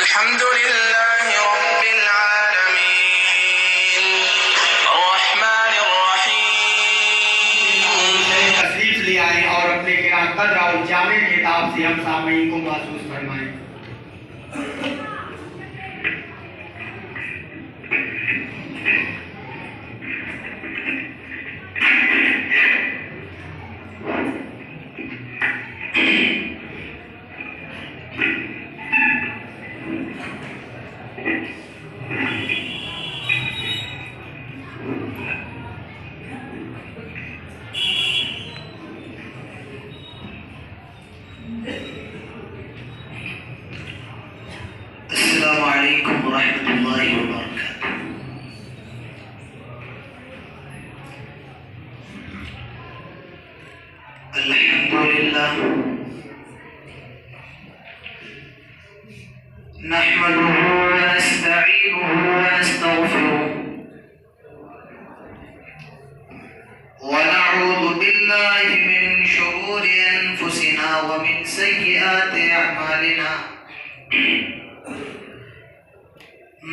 الحمد لله رب العالمين الرحمن الرحيم. تشریف لے آئیں اور اپنے گراں قدر اور جامع کتاب سے ہم سامعین کو محسوس فرمائیں. السلام علیکم ورحمۃ اللہ وبرکاتہ. الحمد للہ نحمده ونستعینه ونستغفره ونعوذ بالله من شرور انفسنا ومن سیئات اعمالنا.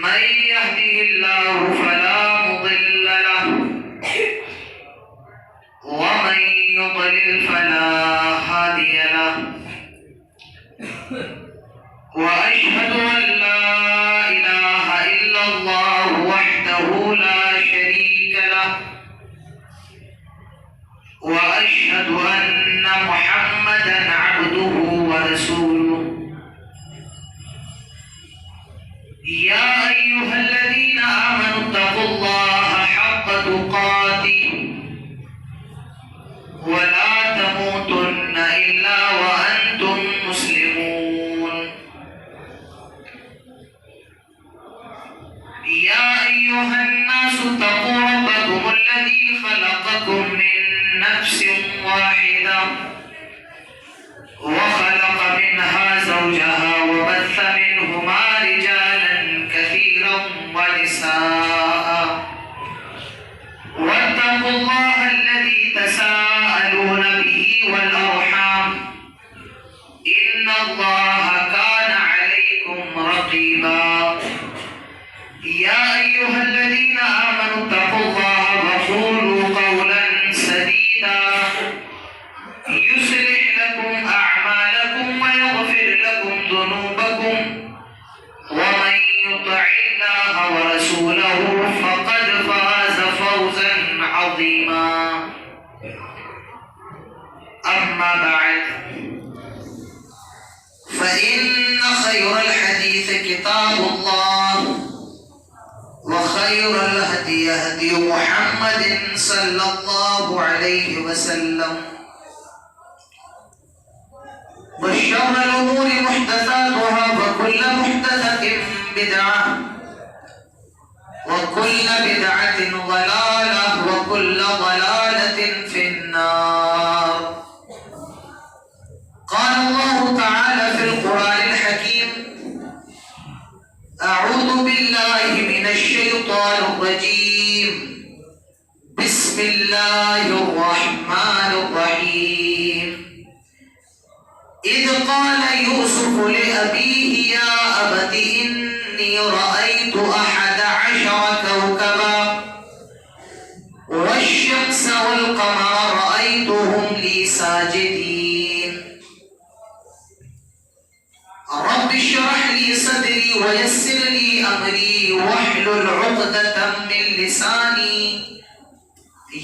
من يهده الله فلا مضل له ومن يضلل فلا هادي له. وأشهد أن لا إله إلا الله وحده لا شريك له وأشهد أن محمدا عبده ورسوله. يا أيها الذين آمنوا اتقوا الله حق تقاته ولا تموتن إلا وأنتم مسلمون. يا أيها الناس اتقوا ربكم الذي خلقكم من نفس واحدة وخلق منها زوجها وبث منهما رجالا كثيرا ونساء. واتقوا الله الذي تساءلون به والأرحام إن الله كان عليكم رقيبا. يا أيها الذين آمنوا اتقوا الله وقولوا قولا سديدا يصلح لكم أعمالكم ويغفر لكم ذنوبكم ومن يطع الله ورسوله فقد فاز فوزا عظيما. أما بعد فإن خير الحديث كتاب الله وخير الهدي هدي محمد صلى الله عليه وسلم وشر الأمور محدثاتها وكل محدثة بدعة وكل بدعة ضلالة وكل ضلالة في النار. قال الله تعالى في القرآن الحكيم: أعوذ بالله من الشيطان الرجيم بسم الله الرحمن الرحيم. إذ قال يوسف لأبيه يا أبت إني رأيت 11 كوكبا والشمس والقمر رأيتهم لي ساجدين. رب اشرح لي صدري ويسر لي أمري واحلل عقدة من لساني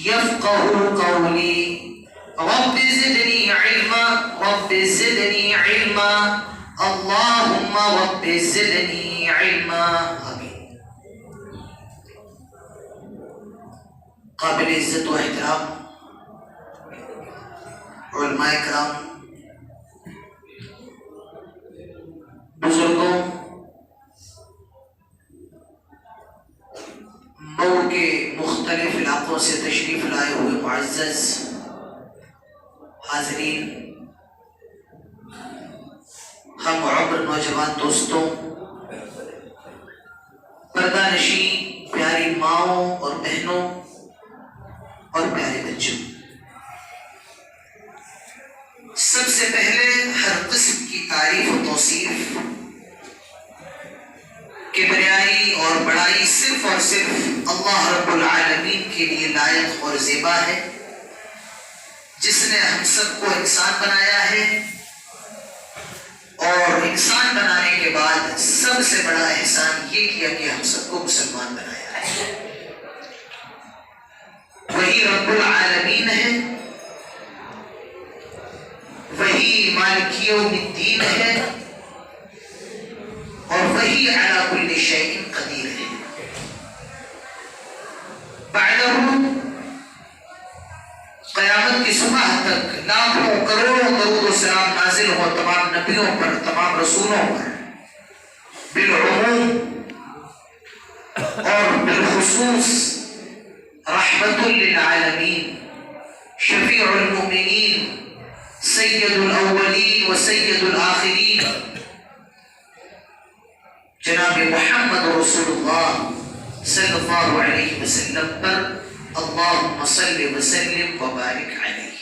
يفقه قولي. رب زدني علما رب زدني علما اللهم رب زدني علما. آمين. قابل عزت و احترام علماء کرام، بزرگوں، مئو کے مختلف علاقوں سے تشریف لائے ہوئے معزز حاضرین، ہم عمر نوجوان دوستوں، پردہ نشین پیاری ماؤں اور بہنوں اور پیارے بچوں، سب سے پہلے ہر قسم کی تعریف و توصیف بھلائی اور بڑائی صرف اور صرف اللہ رب العالمین کے لیے لائق اور زیبا ہے، جس نے ہم سب کو انسان بنایا ہے، اور انسان بنانے کے بعد سب سے بڑا احسان یہ کیا کہ ہم سب کو مسلمان بنایا ہے۔ وہی رب العالمین ہے، وہی مالک یوم الدین ہے، اور وہی علی کل شیء قدیر ہے۔ بعدہ قیامت کی صبح تک لاکھوں کروڑوں درود و سلام نازل ہو تمام نبیوں پر، تمام رسولوں پر، بالعموم اور بالخصوص رحمت للعالمین، شفیع المؤمنین، سید الاولین و سید الآخرین، جناب محمد رسول اللہ صلی اللہ علیہ وسلم پر اللہم صلی وسلم و بارک علیہ۔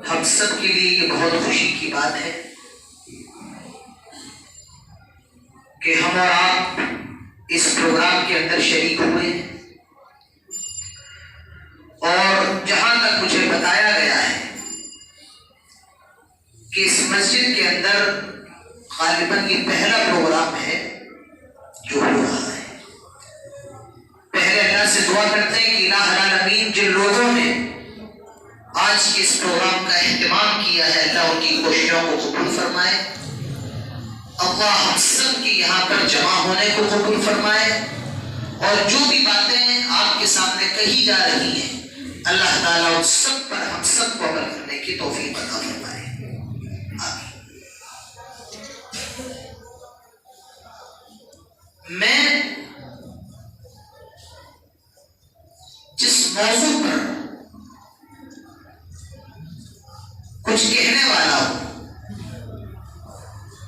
ہم سب کے لیے یہ بہت خوشی کی بات ہے کہ ہم اور آپ اس پروگرام کے اندر شریک ہوئے ہیں، اور جہاں تک مجھے بتایا گیا ہے کہ اس مسجد کے اندر غالباً یہ پہلا پروگرام ہے جو ہو رہا ہے۔ پہلے اللہ سے دعا کرتے ہیں کہ الہ العالمین جن لوگوں نے آج کے اس پروگرام کا اہتمام کیا ہے، اللہ ان کی کوششوں کو قبول فرمائے، اللہ ہم سب کی یہاں پر جمع ہونے کو قبول فرمائے، اور جو بھی باتیں آپ کے سامنے کہی جا رہی ہیں اللہ تعالیٰ ان سب پر ہم سب کو عمل کرنے کی توفیق عطا فرمائے، آمین۔ میں جس موضوع پر کچھ کہنے والا ہوں،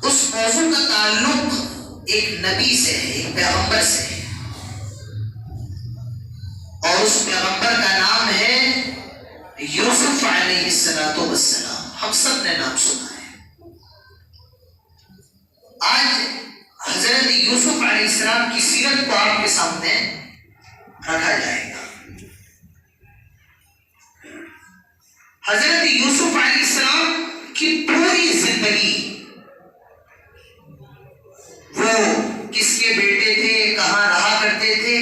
اس موضوع کا تعلق ایک نبی سے ہے، ایک پیغمبر سے ہے، اور اس پیغمبر کا نام ہے یوسف علیہ السلام۔ ہم سب نے نام سنا ہے۔ آج حضرت یوسف علیہ السلام کی سیرت کو آپ کے سامنے رکھا جائے گا۔ حضرت یوسف علیہ السلام کی پوری زندگی، وہ کس کے بیٹے تھے، کہاں رہا کرتے تھے،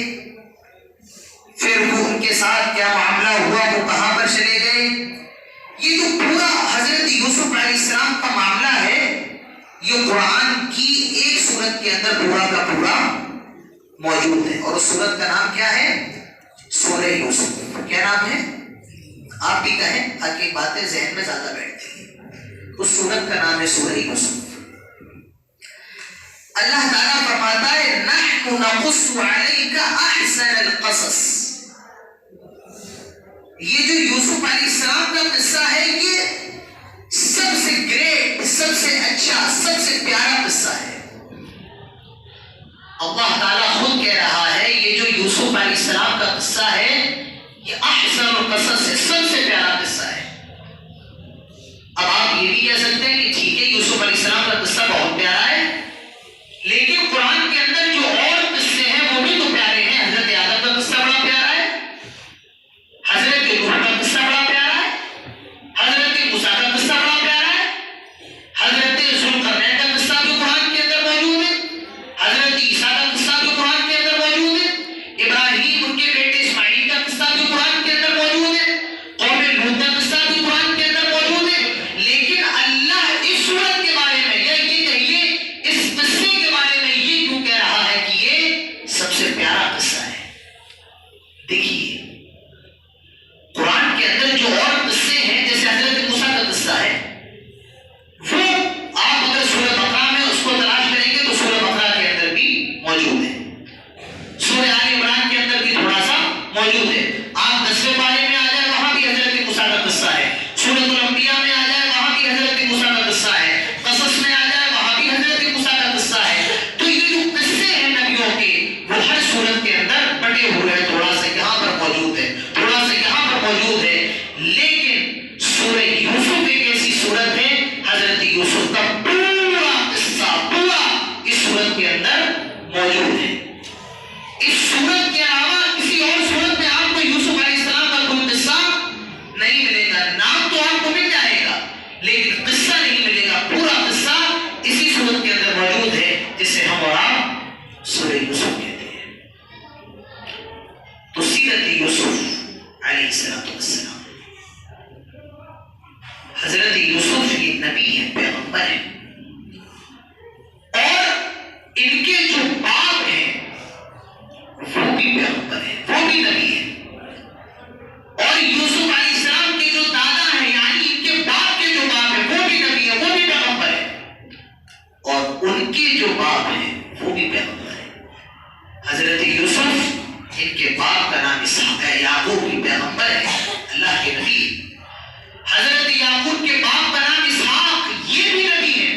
پھر وہ ان کے ساتھ کیا معاملہ ہوا، وہ کہاں پر چلے گئے، یہ جو پورا حضرت یوسف علیہ السلام کا معاملہ ہے، یہ قرآن کی ایک سورت کے اندر پورا کا پورا موجود ہے، اور اس سورت کا نام کیا ہے؟ سورہ یوسف۔ کیا نام ہے؟ آپ بھی کہیں تاکہ باتیں ذہن میں زیادہ بیٹھتی ہیں۔ اس سورت کا نام ہے سورہ یوسف۔ اللہ تعالیٰ فرماتا ہے نحن نقص علیک احسن القصص۔ یہ جو یوسف علیہ السلام کا قصہ ہے، یہ سب سے گریٹ، سب سے اچھا، سب سے پیارا قصہ ہے۔ اللہ تعالیٰ خود کہہ رہا ہے یہ جو یوسف علیہ السلام کا قصہ ہے یہ احسن القصص ہے، سب سے پیارا قصہ ہے۔ اب آپ یہ بھی کہہ سکتے ہیں کہ ٹھیک ہے یوسف علیہ السلام کا قصہ بہت پیارا ہے، لیکن قرآن کے اندر جو اور قصے ہیں وہ بھی تو پیارے ہیں۔ حضرت آدم کا قصہ بڑا پیارا ہے، حضرت نوح کا قصہ بڑا پیارا یوسف کا پورا قصہ پورا اس سورت کے اندر موجود ہے. اس سورت کے علاوہ کسی اور سورت میں آپ کو یوسف علیہ السلام کا کوئی قصہ نہیں ملے گا. نام تو آپ کو مل جائے گا لیکن قصہ نہیں ملے گا. پورا قصہ اسی سورت کے اندر موجود ہے جسے ہم اور آپ سورہ یوسف کہتے ہیں. تو سیرت یوسف علیہ السلام، حضرت یوسف یہ نبی ہیں، پیغمبر ہیں، اور ان کے جو باپ ہیں وہ بھی پیغمبر ہیں، وہ بھی نبی ہیں. اور یوسف علیہ السلام کے جو دادا ہیں یعنی ان کے باپ کے جو باپ ہیں وہ بھی نبی ہیں، وہ بھی پیغمبر ہیں. اور ان کے جو باپ ہیں وہ بھی پیغمبر ہیں. حضرت یوسف ان کے باپ کا نام اسحاق ہے، یعقوب بھی پیغمبر ہے، اللہ کے نبی. حضرت یعقوب کے باپ کا نام اسحاق، یہ بھی نبی ہے.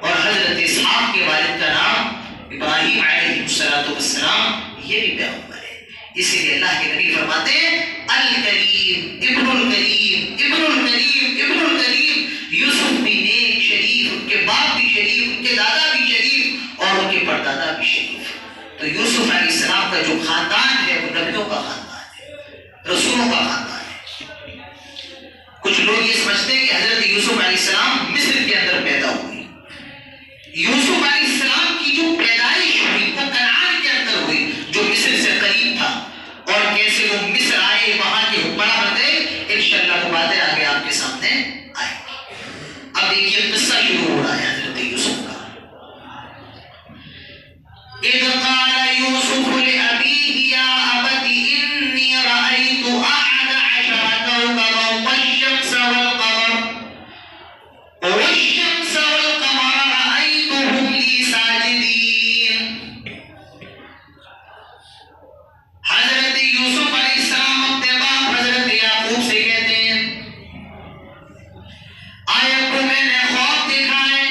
اور حضرت اسحاق کے والد کا نام ابراہیم علیہ السلام، یہ بھی پیغمبر ہے. اسی لیے اللہ کے نبی فرماتے ہیں الکریم ابن الکریم ابن الکریم ابن الکریم. یوسف بھی نیک شریف، ان کے باپ بھی شریف، ان کے دادا بھی شریف اور ان کے پردادا بھی شریف. تو یوسف علیہ السلام کا جو خاندان ہے وہ نبیوں کا خاندان ہے، رسولوں کا خاندان ہے. کچھ لوگ یہ سمجھتے ہیں کہ حضرت یوسف علیہ السلام مصر کے اندر پیدا ہوئی. یوسف علیہ السلام کی جو پیدائش ہوئی وہ کنعان کے اندر ہوئی جو مصر سے قریب تھا. اور کیسے وہ مصر آئے، وہاں کے حکمراں بن گئے، انشاءاللہ وہ باتیں آگے آپ کے سامنے آئیں گی. اب دیکھیے قصہ شروع ہو رہا ہے حضرت یوسف کا. اذ قال یوسف لأبیہ یا ابت انی رأیت احد عشر کوکبا والشمس والقمر رأیتهم لی ساجدین. حضرت یوسف علیہ السلام اپنے باپ حضرت یعقوب سے کہتے ہیں آیا کو میں نے خواب دیکھا ہے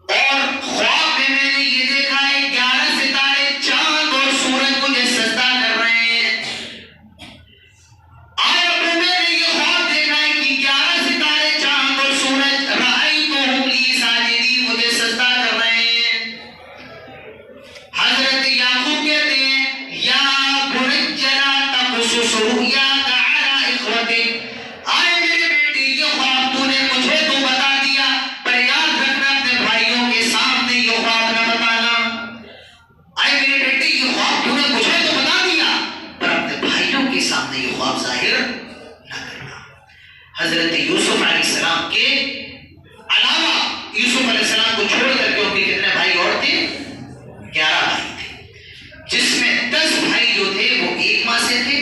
اور خواب میں نے یہ دیکھا ہے 11 ستارے چاند اور سورج مجھے سجدہ کر رہے ہیں. آیا کو میں نے یہ خواب دیکھا ہے کہ 11 ستارے چاند اور سورج رأیتهم لی ساجدین مجھے سجدہ کر رہے ہیں. حضرت یعقوب کہتے ہیں یا بنی لا تقصص رؤیاک علی اخوتک. آئے میرے بیٹے یہ خواب تو نے مجھے تو بتا دیا پر یاد رکھنا اپنے بھائیوں کے سامنے یہ خواب نہ بتانا. آئے میرے بیٹے یہ خواب تو نے مجھے تو بتا دیا پر اپنے بھائیوں کے سامنے یہ خواب ظاہر نہ کرنا. حضرت یوسف علیہ السلام کے علاوہ یوسف علیہ السلام کو چھوڑ کر کے ان کے کتنے بھائی اور تھے؟ 11 بھائی تھے، جس میں 10 بھائی جو تھے وہ ایک ماں سے تھے.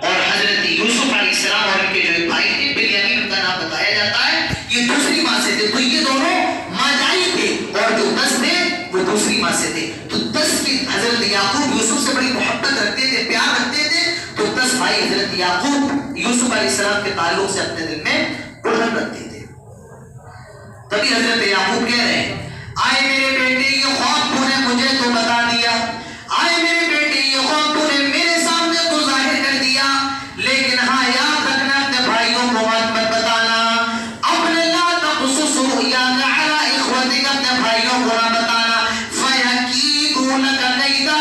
اور حضرت یوسف علیہ السلام اور ان کے جو بھائی تھے بنیامین ان کا نام بتایا جاتا ہے، یہ دوسری ماں سے تھے. تو یہ دونوں ماں جائی تھے اور جو 10 تھے وہ دوسری ماں سے تھے. تو 10 کی حضرت یعقوب یوسف سے بڑی محبت رکھتے تھے، پیار رکھتے تھے. تو 10 بھائی حضرت یعقوب یوسف علیہ السلام کے تعلق سے اپنے دل میں الجھن رکھتے تھے. تبھی حضرت یعقوب کہہ رہے ہیں آئے میرے بیٹے یہ خواب تو نے مجھے تو بتا دیا، آئے میرے بیٹے یہ خواب تو نے میرے سامنے تو ظاہر کر دیا، لیکن ہاں یاد رکھنا اپنے بھائیوں کو مت بتانا. اپنے لا تقصص رؤیاک علی اخوتک، اپنے بھائیوں کو نہ بتانا. فیکیدوا لک کیدا،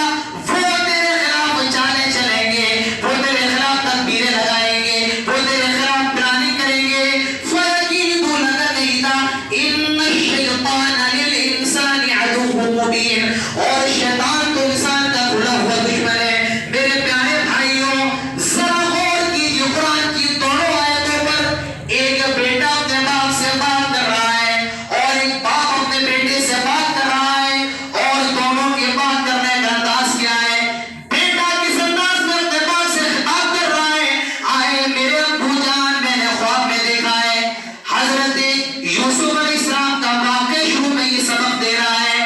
وہ تیرے خلاف چالیں چلیں گے، وہ تیرے خلاف تدبیریں لگائیں گے، وہ تیرے خلاف پلاننگ کریں گے. فیکیدوا لک کیدا ان الشیطان للانسان عدو مبین، اور شیطان تو انسان کا کھلا ہوا دشمن ہے. میرے پیارے بھائیوں ذرا غور کیجیے قرآن کی دونوں آیتوں پر. ایک بیٹا اپنے باپ سے بات کر رہا ہے اور ایک باپ اپنے بیٹے سے بات کر رہا ہے، اور دونوں کے بات کرنے کا انداز کیا ہے؟ بیٹا کس انداز میں اپنے باپ سے خطاب کر رہا ہے آئے میرے ابو جان میں نے خواب میں دیکھا ہے. حضرت یوسف علیہ السلام کا واقعہ شروع میں یہ سبق دے رہا ہے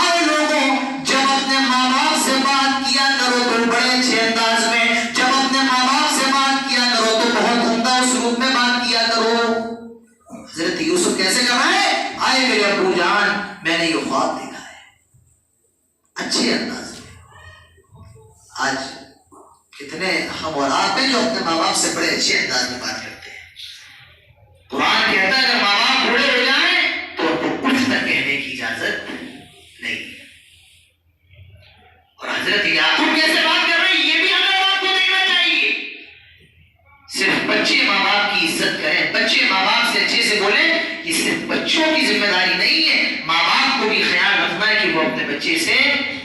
آئے لوگوں جب اپنے ماں باپ سے بات کیا کرو تو بڑے اچھے انداز میں، جب اپنے ماں باپ سے بات کیا کرو تو بہت عمدہ اسلوب میں بات کیا کرو. حضرت یوسف کیسے کر رہا ہے آئے میرے ابو جان میں نے یہ خواب دیکھا ہے، اچھے انداز میں. آج کتنے ہم اور آپ ہیں جو اپنے ماں باپ سے بڑے اچھے انداز میں بات کرتے ہیں. قرآن کہتا ہے اگر کی عزت کریں. بچے ماں باپ سے اچھے سے بولیں. یہ صرف بچوں کی ذمہ داری نہیں ہے, ماں باپ کو بھی خیال رکھنا ہے کہ وہ اپنے بچے سے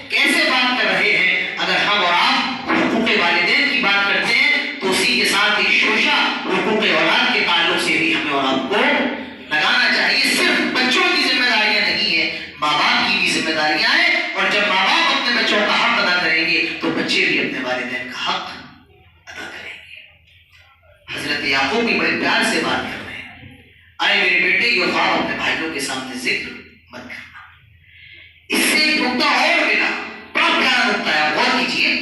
کیسے بات کر رہے ہیں. اگر ہم اور آپ حقوق والدین کی بات کرتے ہیں تو اسی کے ساتھ ایک شوشہ حقوق اولاد کے تعلق سے بھی ہمیں اور آپ کو لگانا چاہیے. صرف بچوں کی ذمہ داریاں نہیں ہیں, ماں باپ کی بھی ذمہ داریاں ہیں. اور جب ماں باپ اپنے بچوں کا حق ادا کریں گے تو بچے بھی اپنے والدین کا حق ادا کریں گے. حضرت یعقوب بھی بڑے پیار سے بات کر رہے ہیں. اے میرے بیٹے, یہ خواب اپنے بھائیوں کے سامنے ذکر مت کرنا. اس سے ایک نقطہ اور ملا, بڑا پیارا نقطہ ہے, غور کیجیے.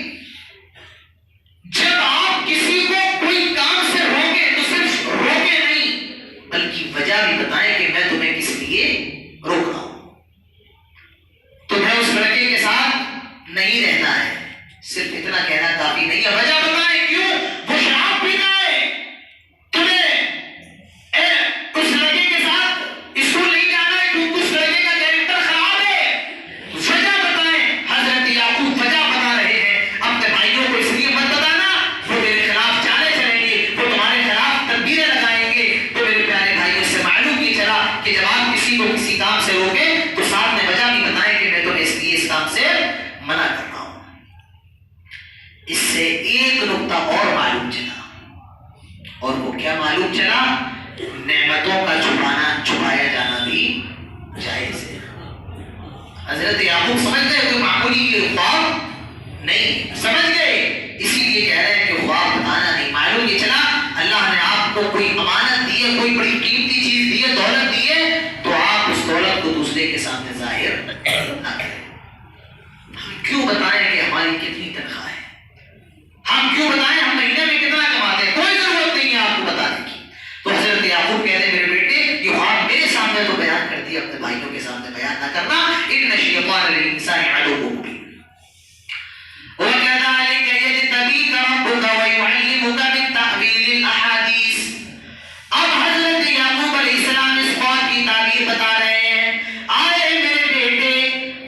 جب آپ کسی کو کوئی کام سے روکیں تو صرف روکے نہیں بلکہ وجہ بھی بتائیں کہ میں تمہیں کس لیے روک رہا ہوں. تمہیں اس لڑکے کے ساتھ نہیں رہنا ہے, صرف اتنا کہنا کافی نہیں ہے. وجہ بتائیں کیوں. وہ شراب پیتا ہے, تمہیں اس لڑکے کے ساتھ اسکول نہیں جانا ہے کیونکہ اس لڑکے کا کیریکٹر خراب ہے. وجہ بتائیں. حضرت یعقوب وجہ بتا رہے ہیں. اپنے بھائیوں کو اس لیے مت بتانا وہ میرے خلاف چالے چلیں گے, وہ تمہارے خلاف تدبیریں لگائیں گے. تو میرے پیارے بھائیوں سے معلوم یہ چلا کہ جب آپ کسی کو کسی کام سے روکیں تو ساتھ میں وجہ بھی بتائیں کہ میں تمہیں اس لیے اس کام سے منع کر رہا ہوں. اس سے ایک نقطہ اور معلوم چلا, اور وہ کیا معلوم چلا؟ نعمتوں کا چھپایا جانا بھی جائز ہے. حضرت یعقوب سمجھ گئے کہ معمولی یہ خواب نہیں, سمجھ گئے, اسی لیے کہہ رہے ہیں کہ خواب بتانا نہیں. معلوم یہ چلا اللہ نے آپ کو کوئی امانت دی ہے, کوئی بڑی قیمتی چیز دی ہے, دولت دی ہے, تو آپ اس دولت کو دوسرے کے سامنے ظاہر نہ کریں. ہم کیوں بتائیں کہ ہماری کتنی تنخواہ ہے, ہم کیوں بتائیں ہم مہینے میں کتنا کماتے ہیں, کوئی ضرورت نہیں ہے آپ کو بتانے کی. تو حضرت یعقوب کہتے ہیں میرے بیٹے یہ خواب میرے سامنے تو بیان کر دیا, اپنے بھائیوں کے سامنے بیان نہ کرنا. ان الشیطان للانسان عدو مبین. وَكَذَلِكَ يَجْتَبِيكَ رَبُّكَ وَيُعَلِّمُكَ مِن تَأْوِيلِ الْأَحَادِيثِ. اب حضرت یعقوب علیہ السلام اس خواب کی تعبیر بتا رہے ہیں. آئے میرے بیٹے,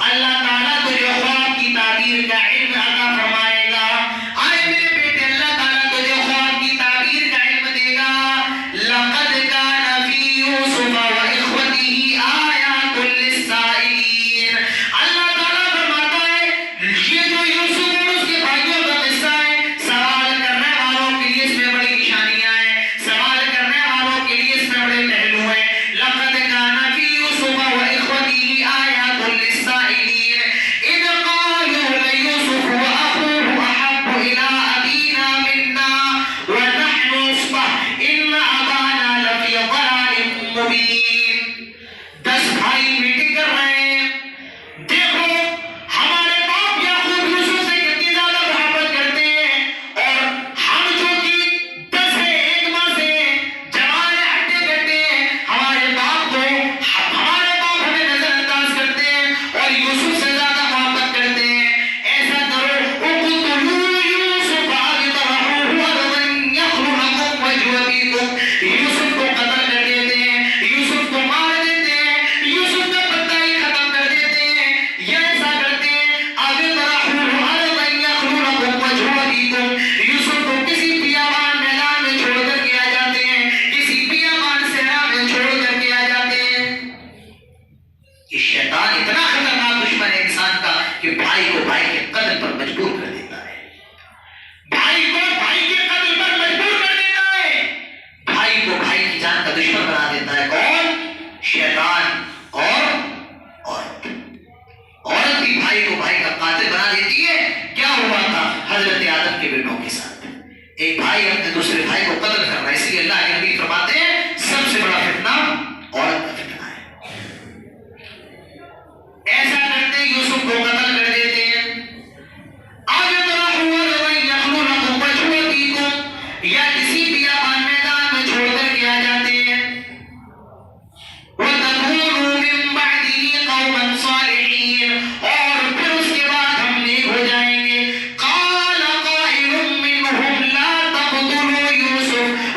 اللہ تعالیٰ تجھے خواب کی تعبیر کا علم عطا فرمائے گا. آئے میرے بیٹے, اللہ تعالیٰ تجھے خواب کی تعبیر کا علم دے گا. لَقَدْ كَانَ فِي يُوسُفَ وَإِخْوَتِهِ آيَاتٌ لِلسَّائِلِينَ. اللہ تعالیٰ فرماتا ہے یہ جو یوسف اور اس کے بھائیوں کا قصہ ہے, سوال کرنے والوں کے لیے اس میں بڑی نشانیاں ہیں, سوال کرنے والوں کے لیے اس میں بڑے پہلو ہیں. لَقَدْ كَانَ فِي يُوسُفَ وَإِخْوَتِهِ آيَاتٌ لِلسَّائِلِينَ إِذْ قَالُوا لِيُوسُفَ وَأَخُوهُ أَحَبُّ إِلَىٰ أَبِينَا مِنَّا وَنَحْنُ عُصْبَةٌ إِنَّ أَبَانَا لَفِي ضَلَالٍ مُّبِينٍ. 10 بھائی میٹنگ کر رہے ہیں. دیکھو ہمارے باپ یعقوب یوسف سے کتنی زیادہ محبت کرتے ہیں, اور ہم جو کہ 10 ہیں, ایک ماں سے جوان ہٹے کٹے ہیں, ہمارے باپ ہمیں نظر انداز کرتے ہیں اور یوسف سے زیادہ محبت کرتے ہیں. ایسا کرو اقتلوا یوسف أو اطرحوه أرضا يخل لكم وجه أبيكم. یوسف کو قتل کر دیتے ہیں, یوسف کو مار دیتے ہیں, یوسف کا پتہ ہی ختم کر دیتے ہیں, یا ایسا کرتے ہیں أو اطرحوه أرضا يخل لكم وجه أبيكم. یوسف کو کسی بیابان میدان میں چھوڑ کر کے آ جاتے ہیں, کسی بیابان صحرا میں چھوڑ کر کے آ جاتے ہیں. یہ شیطان اتنا خطرناک دشمن ہے انسان کا کہ بھائی کو بھائی کے قتل پر مجبور کر دیتا ہے, بھائی کو بھائی کے قتل پر مجبور کر دیتا ہے, بھائی کو بھائی کی جان کا دشمن بنا دیتا ہے. کون؟ شیطان. اور عورت, عورت بھی بھائی کو بھائی کا قاتل بنا دیتی ہے. کیا ہوا تھا حضرت آدم کے بیٹوں کے ساتھ؟ ایک بھائی اپنے دوسرے بھائی کو قتل کر رہا ہے. اس لیے اللہ کے نبی فرماتے ہیں سب سے بڑا فتنہ عورت کا فتنہ ہے. ایسا کرتے یوسف کو قتل کر دیتے ہیں. آج اطرحوا أرضا يخل لكم وجه أبيكم, یا کسی بیابان میدان میں چھوڑ کر کے آ جاتے ہیں. وَتَكُونُوا مِن بَعْدِهِ قَوْمًا صَالِحِينَ, اور پھر اس کے بعد ہم نیک ہو جائیں گے. قَالَ قَائِلٌ مِّنْهُمْ لَا تَقْتُلُوا يُوسُفَ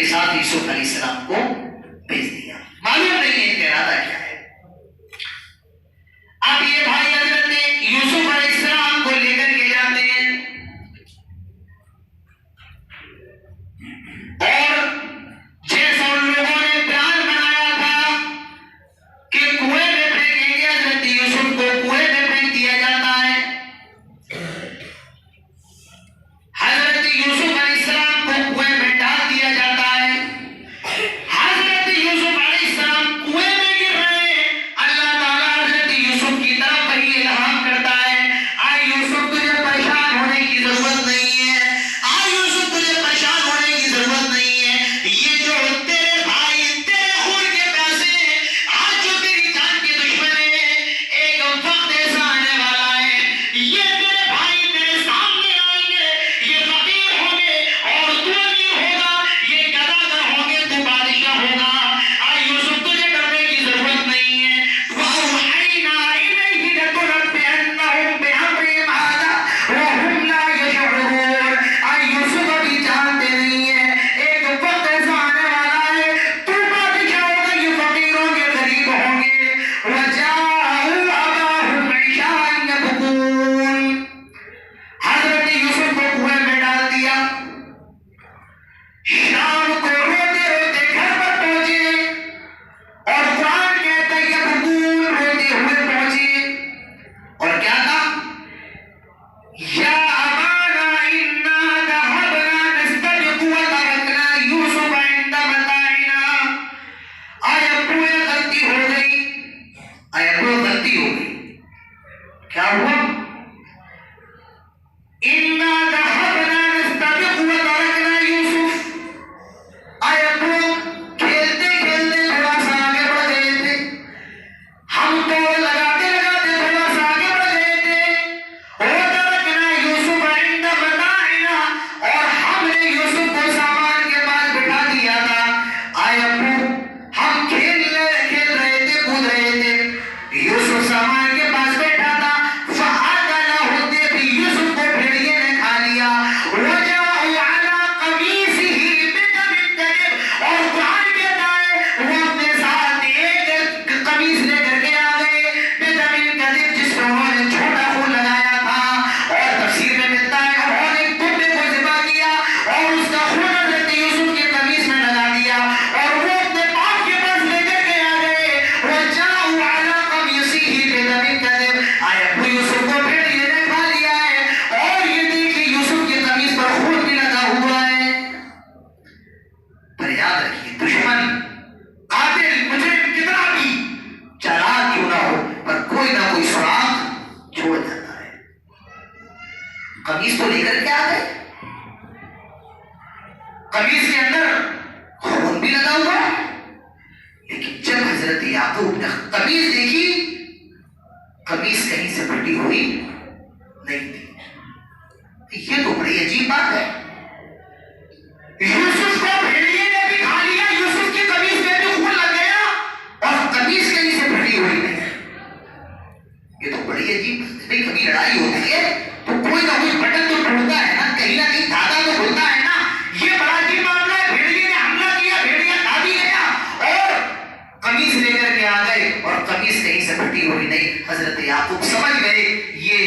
ساتھ یوسف علیہ السلام کو بھیج دیا. معلوم نہیں ہے ان کا ارادہ کیا ہے. اب یہ بھائی حضرت یوسف علیہ السلام کو لے کر کے جاتے ہیں اور جیسا ان لوگوں نے پلان بنایا تھا کہ کنویں میں پھینکیں گے، حضرت یوسف کو کنویں میں پھینک دیا جاتا ہے. حضرت یوسف علیہ السلام کو کنویں میں ڈال دیا جاتا ہے. حضرت یوسف علیہ السلام کنویں میں گر رہے ہیں. اللہ تعالیٰ حضرت یوسف کی طرف وحی الہام کرتا ہے، آئے یوسف تجھے پریشان ہونے کی ضرورت نہیں ہے، آئے یوسف تجھے پریشان ہونے کی ضرورت نہیں ہے. یہ جو تیرے بھائی تیرے خون کے پیاسے ہیں، آج جو تیری جان کے دشمن ہیں، ایک وقت ایسا آنے والا ہے یہ تیرے بھائی تیرے سامنے آئیں گے، یہ فقیر ہوں گے اور تو امیر ہوگا، یہ گداگر ہوں گے تو بادشاہ ہوگا. آئے یوسف تجھے ڈرنے کی ضرورت نہیں ہے. وَأَوْحَيْنَا إِلَيْهِ لَتُنَبِّئَنَّهُم بِأَمْرِهِمْ هَٰذَا وَهُمْ لَا يَشْعُرُونَ. آئے یوسف ابھی جانتے نہیں ہیں، ایک وقت ایسا آنے والا ہے تو بادشاہ ہوگا، یہ فقیروں کے غریب ہوں گے. وَجَاءُوا أَبَاهُمْ عِشَاءً يَبْكُونَ. حضرت یوسف کو کنویں میں ڈال دیا. شام کو روتے روتے گھر پر پہنچے اور قرآن کہتا ہے یبکون، روتے ہوئے پہنچے اور کیا تھا؟ یا ابانا انا ذهبنا نستبق وترکنا یوسف عند متاعنا. آئے ابو یہ غلطی ہو گئی، آئے ابو غلطی ہو گئی. کیا ہوا؟ انا ذهبنا نستبق وترکنا یوسف. آئے ابو کھیلتے کھیلتے تھوڑا سا آگے بڑھ گئے تھے، ہم دوڑ لگاتے لگاتے تھوڑا سا آگے بڑھ گئے تھے. وترکنا یوسف عند متاعنا، اور ہم نے یوسف کو سامان کے پاس بٹھا دیا تھا. آئے ابو ہم کھیل رہے تھے، کود رہے تھے، یوسف سامان کے پاس بیٹھا تھا. فَأَكَلَهُ الذِّئْبُ، یوسف کو بھیڑیے نے کھا لیا. وَجَاءُوا عَلَىٰ قَمِيصِهِ بِدَمٍ كَذِبٍ، اور قرآن کہتا ہے وہ اپنے ساتھ ایک قمیص لے کر کے آ گئے، بِدَمٍ كَذِبٍ، جس میں انہوں نے جھوٹا خون لگایا تھا. اور تفسیر میں ملتا ہے انہوں نے ایک بندے کو ذبح کیا اور اس کا خون حضرت یوسف کے قمیص میں لگا دیا اور وہ اپنے باپ کے پاس لے کر کے آ گئے. وَجَاءُوا عَلَىٰ قَمِيصِهِ بِدَمٍ كَذِبٍ. آئے ابو یوسف کو بھیڑیے نے کھا لیا ہے اور یہ دیکھیے یوسف کے قمیص پر خون بھی لگا ہوا ہے. پر یاد رکھیے دشمن، قاتل، مجرم کتنا بھی چالاک کیوں نہ ہو پر کوئی نہ کوئی سراغ چھوڑ جاتا ہے. قمیص تو لے کر کے آ گئے، قمیص کے اندر خون بھی لگا ہوا ہے، لیکن جب حضرت یعقوب نے قمیص دیکھی، قمیص کہیں سے پھٹی ہوئی نہیں تھی. یہ تو بڑی عجیب بات ہے. یوسف کو بھیڑیے نے بھی کھا لیا، یوسف کی قمیص میں بھی خون لگ گیا اور قمیص کہیں سے پھٹی ہوئی نہیں. یہ تو بڑی عجیب بات ہے. کبھی لڑائی ہوتی ہے تو کوئی نہ کوئی بٹن تو ٹوٹتا ہے نا، کہیں نہ کہیں دھاگا تو کھلتا ہے نا. یہ بڑا عجیب معاملہ ہے. بھیڑیے نے حملہ کیا، بھیڑیا کھا بھی گیا اور قمیص لے کر کے آ گئے اور قمیص کہیں سے پھٹی ہوئی نہیں. حضرت یعقوب سمجھ گئے یہ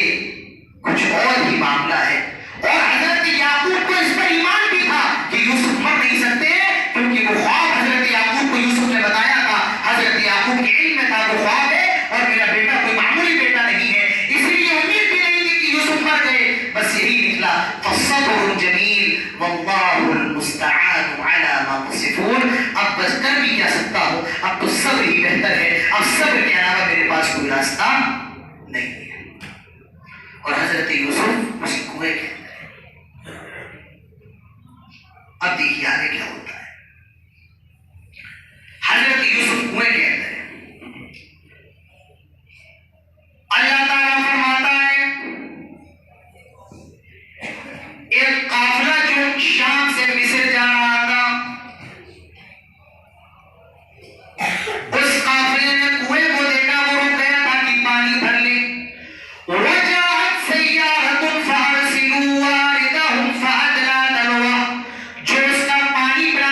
کچھ اور ہی معاملہ ہے. اور حضرت یعقوب کو اس پر ایمان بھی تھا کہ یوسف مر نہیں سکتے، کیونکہ وہ خواب حضرت یعقوب کو یوسف نے بتایا تھا. حضرت یعقوب کے علم میں تھا وہ خواب ہے اور میرا بیٹا کوئی معمولی بیٹا نہیں ہے، اس لیے امید بھی نہیں تھی کہ یوسف مر گئے. بس یہی نکلا. فَصَبْرٌ جَمِيلٌ وَاللَّهُ الْمُسْتَعَانُ عَلَىٰ مَا تَصِفُونَ. اب بس کر بھی کیا سکتا ہوں، اب تو صبر ہی بہتر ہے، اب صبر کے علاوہ میرے پاس کوئی راستہ نہیں ہے. اور حضرت یوسف اسی کنویں کے اندر ہے. اب دیکھیے آگے کیا ہوتا ہے. حضرت یوسف کنویں کے اندر ہے. اللہ تعالیٰ فرماتا ہے ایک قافلہ جو شام سے مصر جا رہا تھا، اس قافلے نے کنویں کو دیکھا، وہ رک گیا تاکہ پانی بھر لے. وجاءت سیارۃ فارسلوا واردہم فادلی دلوہ، جو اس کا پانی پلا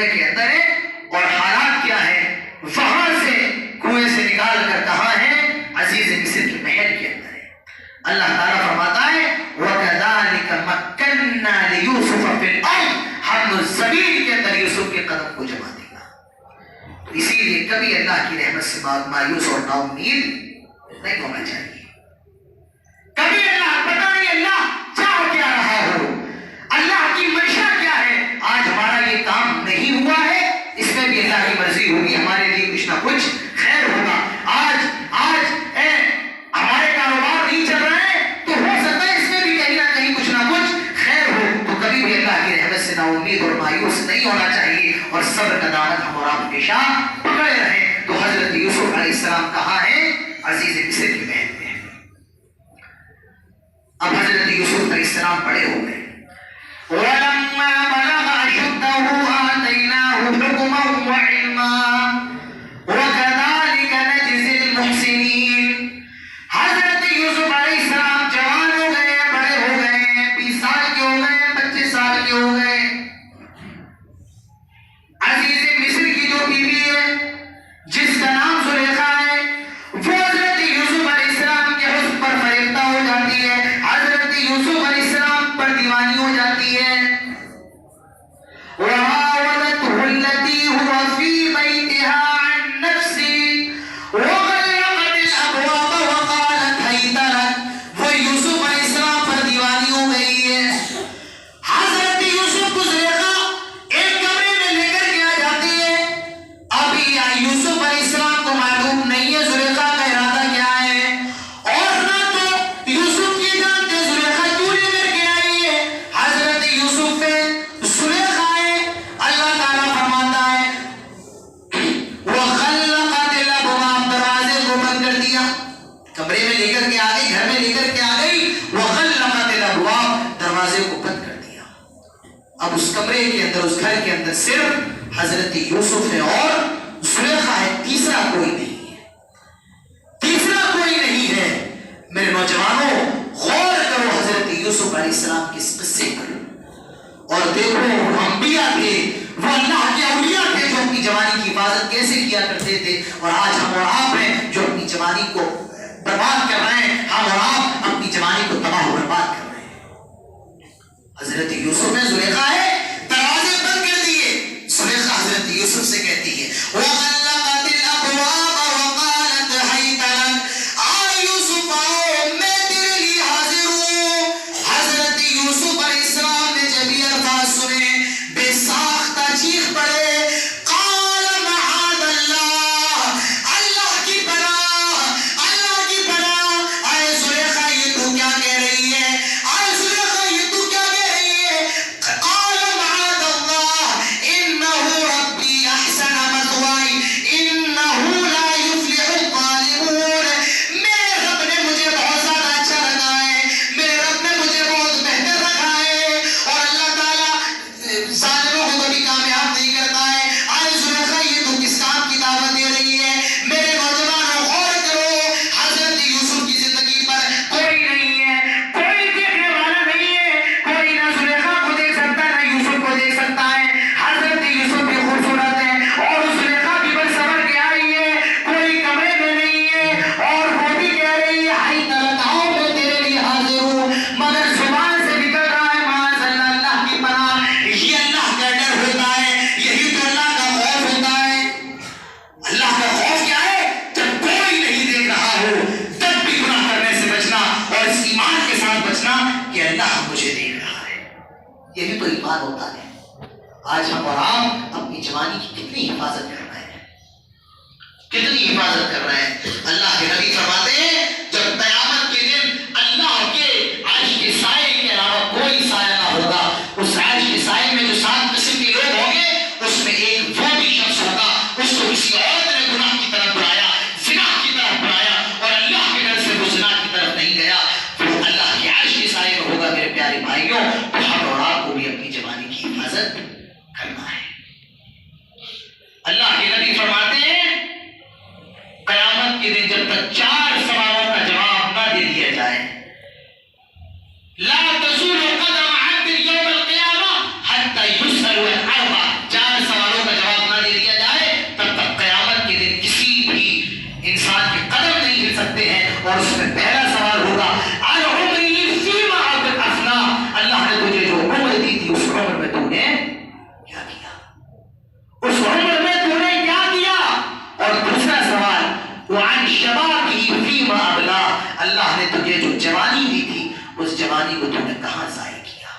کنویں کے اندر ہے اور حالات کیا ہے؟ وہاں سے کنویں سے نکال کر کہاں ہے؟ عزیز مصر کے محل کے اندر ہے۔ اللہ تعالیٰ فرماتا ہے وَكَذَلِكَ مَكَّنَّا لِيُوسُفَ فِي الْأَرْضِ، ہم زمین کے اندر یوسف کے قدم کو جما دے گا۔ تو اسی لیے کبھی اللہ کی رحمت سے مایوس اور نا امید نہیں ہونا چاہیے۔ کبھی اللہ پتہ نہیں اللہ چاہ کیا رہا ہو، اللہ کی منشا کیا ہے، آج ہمارا یہ کام نہیں ہوا ہے، اس میں بھی اللہ کی مرضی ہوگی، ہمارے لیے کچھ نہ کچھ خیر ہوگا۔ آج ہمارے کاروبار نہیں چل رہے ہیں تو ہو سکتا ہے اس میں بھی کہیں نہ کہیں کچھ نہ کچھ خیر ہو۔ تو کبھی بھی اللہ کی رحمت سے نا امید اور مایوس نہیں ہونا چاہیے اور صبر کا دامن ہم اور آپ ہمیشہ پکڑے رہیں۔ تو حضرت یوسف علیہ السلام کہاں ہیں؟ عزیز مصر کی محل میں۔ اب حضرت یوسف علیہ السلام بڑے ہو گئے۔ وَلَمَّا بَلَغَ أَشُدَّهُ آتَيْنَاهُ حُكْمًا وَعِلْمًا وَكَذَلِكَ نَجْزِي الْمُحْسِنِينَ۔ حضرت یوسف علیہ السلام جوان ہو گئے، بڑے ہو گئے، 20 سال کے ہو گئے، 25 سال کے ہو گئے۔ عزیز مصر کی جو بیوی ہے جس کا نام زلیخا ہے، وہ حضرت یوسف علیہ السلام کے حسن پر فریفتہ ہو جاتی ہے، حضرت یوسف علیہ السلام پر دیوانی ہو جاتی ہے۔ وَرَاوَدَتْهُ الَّتِي هُوَ فِي بَيْتِهَا عَن نَفْسِهِ وَغَلَّقَتِ الْأَبْوَابَ وَقَالَتْ هَيْتَ لَكَ۔ وہ یوسف علیہ السلام پر دیوانی ہو گئی ہے۔ حضرت یوسف کو زلیخا ایک کمرے میں لے کر کے آ جاتی ہے۔ ابھی یوسف علیہ السلام کو معلوم نہیں ہے زلیخا کا ارادہ کیا ہے، اور نہ تو یوسف کی جانتے زلیخا کیوں لے کر کے آئی ہے۔ حضرت یوسف پہ زلیخا ہے، اللہ تعالیٰ فرماتا ہے وَغَلَّقَتِ الْأَبْوَابَ، دروازے کو بند کر دیا، کمرے میں لے کر کے آ گئی، گھر میں لے کر کے آ گئی، وَغَلَّقَتِ الْأَبْوَابَ، دروازے کو بند کر دیا۔ اب اس کمرے کے اندر، اس گھر کے اندر صرف حضرت یوسف ہے اور زلیخا ہے، تیسرا کوئی نہیں ہے، تیسرا کوئی نہیں ہے۔ میرے نوجوانوں غور کرو حضرت یوسف علیہ السلام کے اس قصے پر اور دیکھو وہ انبیاء تھے، وہ اللہ کے اولیاء تھے جو اپنی جوانی کی حفاظت کیسے کیا کرتے تھے، اور آج ہم اور آپ ہیں جو اپنی جوانی کو برباد کر رہے ہیں، ہم اور آپ اپنی جوانی کو تباہ و برباد کر رہے ہیں۔ حضرت یوسف ہے، زلیخا ہے، دروازے بند کر دیے۔ زلیخا حضرت یوسف سے کہتی ہے وَغَلَّقَتِ الْأَبْوَابَ وَقَالَتْ هَيْتَ لَكَ، آ یوسف آؤ، میں تیرے لیے حاضر ہوں۔ حضرت یوسف علیہ السلام نے جب یہ الفاظ سنے بے ساختہ چیخ پڑے، قال معاذ اللہ، اللہ کی پناہ، اللہ کی پناہ، اے زلیخا یہ تو کیا کہہ رہی ہے، اے زلیخا یہ تو کیا کہہ رہی ہے، قال معاذ اللہ انہ ربی احسن مثوائی انہ لا یفلح الظالمون۔ میرے رب نے مجھے بہت زیادہ اچھا رکھا ہے، میرے رب نے مجھے بہت بہتر رکھا ہے، اور اللہ تعالیٰ ظالموں کو کبھی کامیاب نہیں کرتا ہے۔ اے زلیخا یہ تو کس کام کی دعوت دے رہی ہے؟ میرے نوجوانوں غور کرو، حضرت یوسف کی زندگی پر کوئی نہیں ہے، کوئی دیکھنے والا نہیں ہے، کوئی نہ زلیخا کو دیکھ سکتا ہے نہ یوسف کو دیکھ سکتا ہے۔ حضرت یوسف بھی خوبصورت ہے اور زلیخا بھی بر سبر کے آئی ہے، کوئی کمرے میں نہیں ہے، اور وہ بھی کہہ رہی ہے ہائی طلب آؤ میں تیرے لیے حاضر ہوں، مگر زبان سے نکل رہا ہے معاذ اللہ، اللہ کی پناہ۔ یہ اللہ کا ڈر ہوتا ہے، یہی تو اللہ کا خوف ہوتا ہے۔ اللہ کا خوف کیا ہے؟ جب کوئی نہیں دیکھ رہا ہو تب بھی گناہ کرنے سے بچنا اور اس ایمان کے ساتھ بچنا کہ اللہ مجھے دیکھ رہا ہے، یہی تو ایمان ہوتا ہے۔ آج ہم اور آپ اپنی جوانی کی کتنی حفاظت کر رہے ہیں، کتنی حفاظت کر رہے ہیں۔ اللہ کے نبی فرماتے ہیں جب قیامت کے دن اللہ کے عرش کے سائے کے علاوہ کوئی سایہ نہ ہوگا، اس عرش کے سائے میں جو 7 قسم کے لوگ ہوں گے اس میں ایک وہ بھی شخص ہوگا اس کو کسی عورت نے گناہ کی طرف بلایا، زنا کی طرف بلایا، اور اللہ کے ڈر سے وہ زنا کی طرف نہیں گیا، وہ اللہ کے عرش کے سائے میں ہوگا۔ میرے پیارے بھائیوں، ہم اور آپ کو بھی اپنی جوانی کی حفاظت کرنا ہے۔ اللہ کے نبی فرماتے ہیں قیامت کے دن جب تک 4 سوالوں کا جواب نہ دے دیا جائے، لا تزول قدم عبد یوم القیامہ حتی یسأل عن 4 4 سوالوں تجھے جو جوانی دی تھی اس جوانی کو تو نے کہاں ضائع کیا؟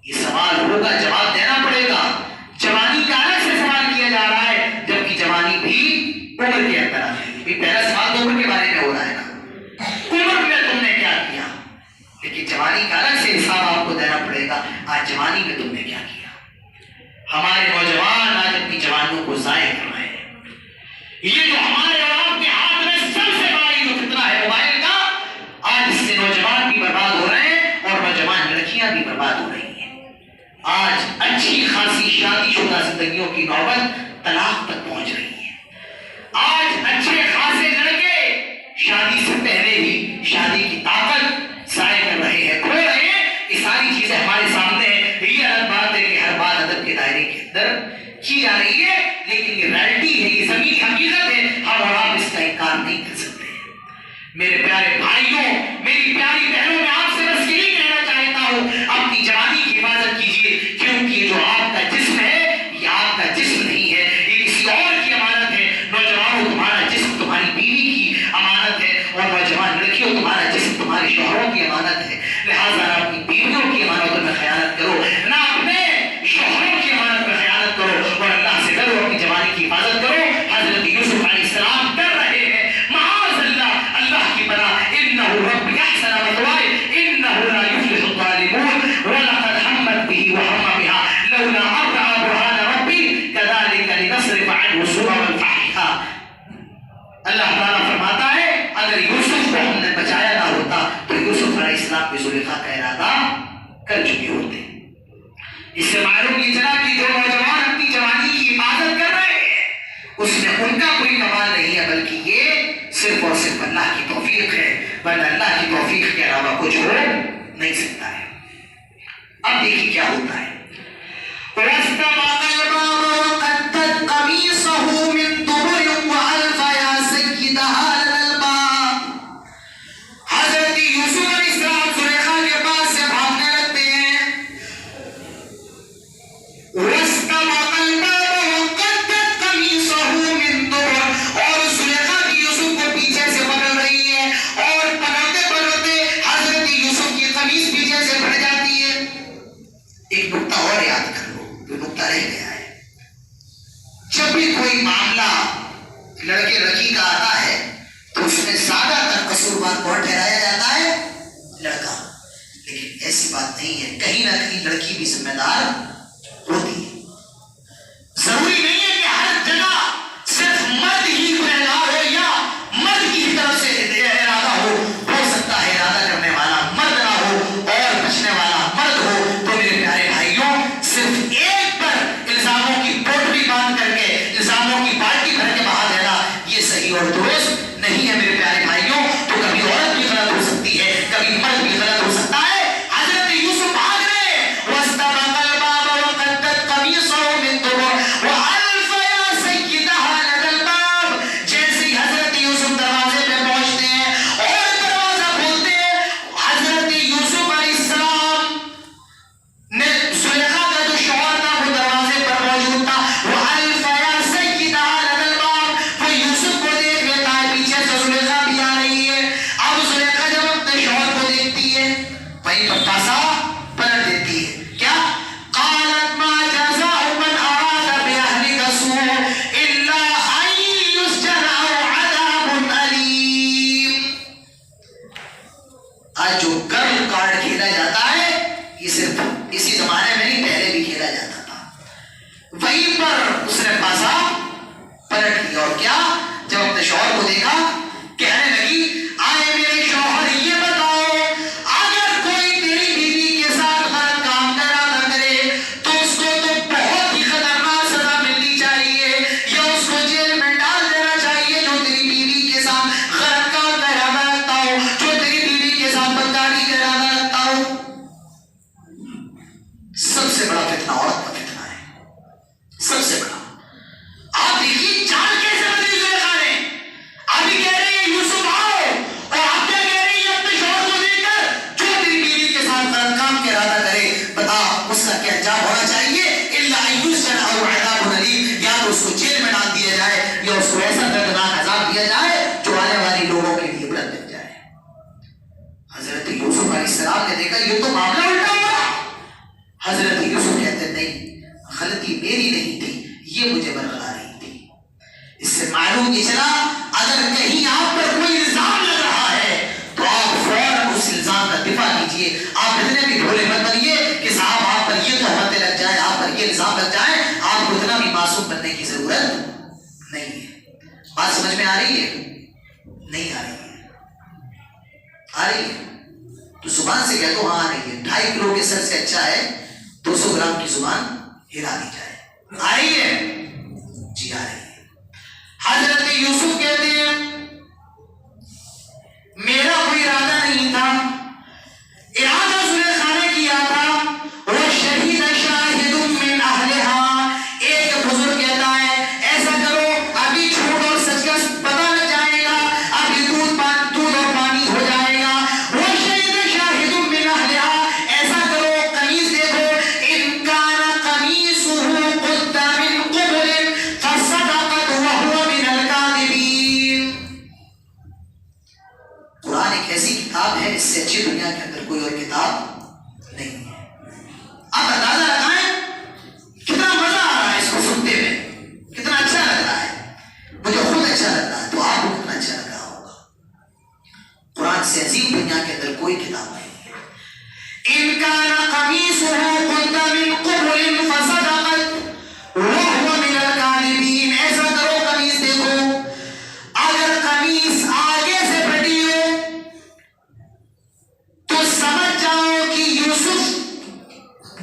یہ سوال ہوگا، جواب دینا پڑے گا۔ جوانی کا الگ سے سوال کیا جا رہا ہے، جبکہ جوانی بھی عمر کے اندر آتی ہے۔ پہلا سوال تو عمر کے بارے میں ہو رہا ہے نا، عمر میں تم نے کیا کیا، لیکن جوانی کا الگ سے حساب آپ کو دینا پڑے گا، آج جوانی میں تم نے کیا کیا۔ ہمارے نوجوان آج اپنی جوانیوں کو ضائع کر رہے ہیں۔ یہ جو ہمارے اور آپ کے ہاتھ میں سب سے بڑا جو فتنہ ہے موبائل کا، آج اس سے نوجوان بھی برباد ہو رہے ہیں اور نوجوان لڑکیاں بھی برباد ہو رہی ہیں۔ آج اچھی خاصی شادی شدہ زندگیوں کی نوبت طلاق تک پہنچ رہی ہے۔ آج اچھے خاصے لڑکے شادی سے پہلے ہی شادی کی طاقت ضائع کر رہے ہیں، کھو رہے ہیں۔ یہ ساری چیزیں ہمارے سامنے ہیں۔ یہ الگ بات ہے کہ ہر بات ادب کے دائرے کے اندر کی جا رہی ہے، لیکن یہ ریئلٹی ہے، یہ زمینی حقیقت ہے، ہم اور آپ اس کا انکار نہیں کر سکتے۔ میرے پیارے بھائیوں، میری پیاری بہنوں، میں آپ سے بس یہی کہنا چاہتا ہوں، اپنی جوانی کی حفاظت کیجیے، کیونکہ یہ جو آپ کا جسم ہے یہ آپ کا جسم نہیں ہے، یہ کسی اور کی امانت ہے۔ نوجوانوں، تمہارا جسم تمہاری بیوی کی امانت ہے، اور نوجوان لڑکیوں، تمہارا جسم تمہارے شوہروں کی امانت ہے۔ لہٰذا نہ اپنی بیویوں کی امانتوں میں خیانت کرو، نہ اپنے شوہروں کی امانت میں خیانت کرو، اور اللہ سے ڈرو، اپنی جوانی کی حفاظت کرو۔ حضرت یوسف علیہ السلام ڈر رہے ہیں، معاذ اللہ، اللہ کی پناہ، انہ ربی احسن مثوائے انہ لا یفلح الظالمون ولقد ہمت به وهم بها لولا ان رأى برهان ربی كذلك لنصرف عنه السوء والفحشاء۔ اللہ تعالیٰ فرماتا ہے اگر یوسف کو ہم نے بچایا نہ ہوتا تو یوسف علیہ السلام بھی زلیخا کا ارادہ کر چکے ہوتے۔ اس سے معلوم یہ چلا کہ جو نوجوان اپنی جوانی کی حفاظت کر رہے ہیں اس میں ان کا کوئی کمال نہیں ہے، بلکہ یہ صرف اور صرف اللہ کی توفیق ہے، ورنہ اللہ کی توفیق کے علاوہ کچھ ہو نہیں سکتا ہے۔ اب دیکھیے کیا ہوتا ہے، وَاسْتَبَقَ الْبَابَ وَقَدَّتْ قَمِيصَهُ مِن دُبُرٍ وَأَلْفَ يَا سَيِّدَهَا لَدَى الْبَابِ۔ حضرت یوسف علیہ السلام زلیخا کے پاس سے بھاگنے لگتے ہیں۔ وَاسْتَبَقَ الْبَابَ وَقَدَّتْ قَمِيصَهُ مِن دُبُرٍ، اور زلیخا کی یوسف کو پیچھے سے پکڑ رہی ہے، اور پکڑتے پکڑتے حضرت یوسف کی قمیص پیچھے سے پھٹ جاتی ہے۔ ایک نقطہ اور یاد کر لو، جو نقطہ رہ گیا ہے، جب بھی کوئی معاملہ لڑکے لڑکی کا آتا ہے تو اس میں زیادہ تر قصوروار کون ٹھہرایا جاتا ہے؟ لڑکا۔ لیکن ایسی بات نہیں ہے، کہیں نہ کہیں لڑکی بھی ذمہ دار ہوتی ہے۔ ضروری نہیں ہے کہ ہر جگہ صرف مرد ہی گنہگار ہو یا مرد کی طرف سے ارادہ ہو سکتا ہے ارادہ کرنے والا مرد نہ ہو اور بچنے والا مرد ہو۔ تو میرے پیارے بھائیوں، صرف ایک پر الزاموں کی پوٹلی باندھ کر کے الزاموں کی بالٹی بھر کے بہا دینا یہ صحیح اور درست نہیں ہے میرے پیارے بھائیوں۔ تو کبھی عورت بھی غلط ہو سکتی ہے، کبھی مرد بھی غلط ہو سکتا ہے۔ حضرت یوسف بھاگ رہے، وَاسْتَبَقَ الْبَابَ وَقَدَّتْ السلام نے دیکھا یہ تو معاملہ الٹا ہوا. حضرت یوسف کہتے نہیں، غلطی میری نہیں تھی، یہ مجھے برقرار رہی تھی. اس سے معلوم یہ چلا اگر کہیں آپ پر کوئی الزام لگ رہا ہے تو آپ فوراً اس الزام کا دفاع کیجئے. آپ اتنے بھی بھولے مت بنیے کہ صاحب آپ پر یہ تہمتیں لگ جائیں، آپ پر یہ الزام لگ جائیں. آپ کو اتنا بھی معصوم بننے کی ضرورت نہیں ہے. بات سمجھ میں آ رہی ہے؟ نہیں آ رہی ہے؟ آ رہی ہے تو زبان سے کہہ دو ہاں آ رہی ہے. 2.5 کلو کے سر سے اچھا ہے 200 گرام کی زبان ہلا دی جائے. آ رہی ہے؟ جی آ رہی ہے. حضرت یوسف کہتے ہیں میرا کوئی ارادہ نہیں تھا، ارادہ زلیخا نے کیا تھا. وہ شہید شاہد من اہلہا، ایک بزرگ کہتا ہے ایسا کرو ابھی جھوٹ اور سچ کا پتہ لگ جائے گا، ابھی دودھ اور پانی ہو جائے گا. وہ شہید شاہد من اہلہا، ایسا کرو قمیص دیکھو، ان کان قمیصہ قد من قبل فصدقت وهو من الكاذبین. قرآن ایک ایسی کتاب ہے اس سے اچھی دنیا کے اندر کوئی اور کتاب نہیں ہے. آپ اندازہ لگائیں کتنا مزہ آ رہا ہے اس کو سنتے میں، کتنا اچھا لگ رہا ہے. مجھے خود اچھا لگ رہا ہے تو آپ کو کتنا اچھا لگ رہا ہوگا. قرآن سے عظیم دنیا کے اندر کوئی کتاب نہیں ہے. ان کان قمیصہ قد من قبل فصدقت وهو من الكاذبین. ایسا کرو قمیص دیکھو، اگر قمیص آگے سے پھٹی ہو تو سمجھ جاؤ کہ یوسف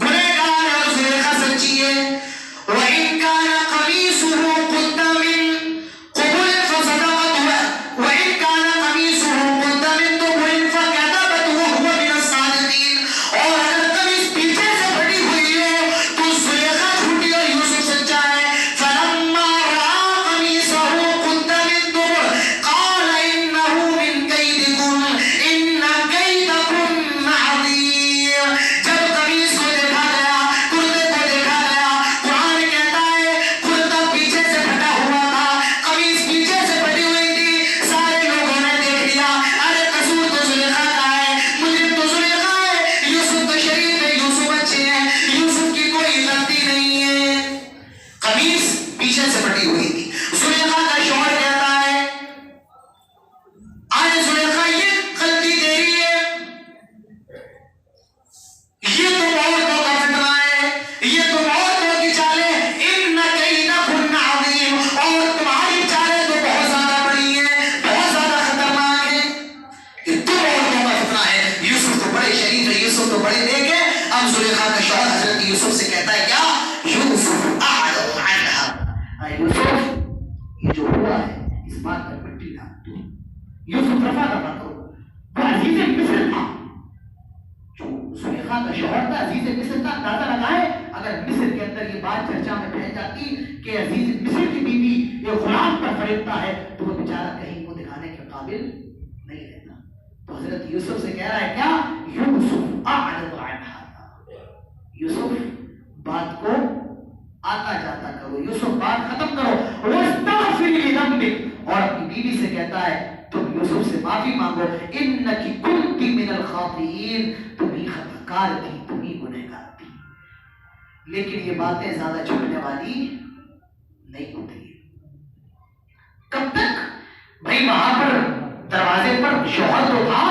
گنہگار ہے اور زلیخا سچی ہے. وَإِن كَانَ قَمِيصُهُ قُدَّ مِن قُبُلٍ فَصَدَقَتْ وَإِن كَانَ قَمِيصُهُ قُدَّ مِن دُبُرٍ فَكَذَبَتْ وَهُوَ مِنَ الصَّادِقِينَ. اور اگر قمیص پیچھے سے پھٹی ہوئی ہو تو زلیخا جھوٹی اور یوسف سچا ہے. فَلَمَّا رَأَىٰ قَمِيصَهُ قُدَّ مِن دُبُرٍ قَالَ إِنَّهُ مِن كَيْدِكُمْ إِنَّ كَيْدَكُنَّ عَظِيمٌ. جب قمیص کو دیکھا گیا، کرتے کو دیکھا گیا، قرآن کہتا ہے کرتا پیچھے سے پھٹا ہوا تھا، قمیص پیچھے سے پھٹی ہوئی تھی. سارے لوگوں نے دیکھ لیا، ارے قصور تو زلیخا کا ہے، مجرم تو زلیخا ہے، یوسف تو شریف ہے، یوسف اچھے ہیں، یوسف کی کوئی غلطی نہیں ہے. قمیص پیچھے سے پھٹی ہوئی تھی. زلیخا کا شوہر کہتا ہے آج زلیخا یہ غلطی تیری ہے، یہ تم عورتوں کا فتنہ ہے، یہ تم عورتوں کی چالیں، ان کیدکن عظیم، اور تمہاری چالیں تو بہت زیادہ بڑی ہیں، بہت زیادہ خطرناک ہیں. یہ تم عورتوں کا فتنہ ہے. یوسف تو بڑے شریف ہے، یوسف تو بڑے نیک ہے. اب زلیخا کا شوہر حضرت یوسف سے کہتا ہے کیا؟ یوسف اعرض عنہا، یوسف یہ جو ہوا ہے اس بات پر مٹی ڈال دو. یوسف رفع دفع کرو. وہ عزیز مصر تھا، جو زلیخا کا شوہر تھا عزیز مصر کا. اندازہ لگائے اگر مصر کے اندر یہ بات چرچا میں پھیل جاتی کہ عزیز مصر کی بیوی یہ غلام پر فریبتا ہے تو وہ بیچارہ کہیں کو دکھانے کے قابل نہیں رہتا. تو حضرت یوسف سے کہہ رہا ہے کیا؟ یوسف اعرض عنہا، یوسف بات کو آتا جاتا کرو، یوسف بات ختم کرو. واستغفری لذنبک، اور اپنی بیوی سے کہتا ہے تم یوسف سے معافی مانگو. انکی کنت من الخاطئین، تم ہی خطا کار تھی، تم ہی گنہگار تھی. لیکن یہ باتیں زیادہ چھپنے والی نہیں ہوتی. کب تک؟ بھائی وہاں پر دروازے پر شوہر تو تھا،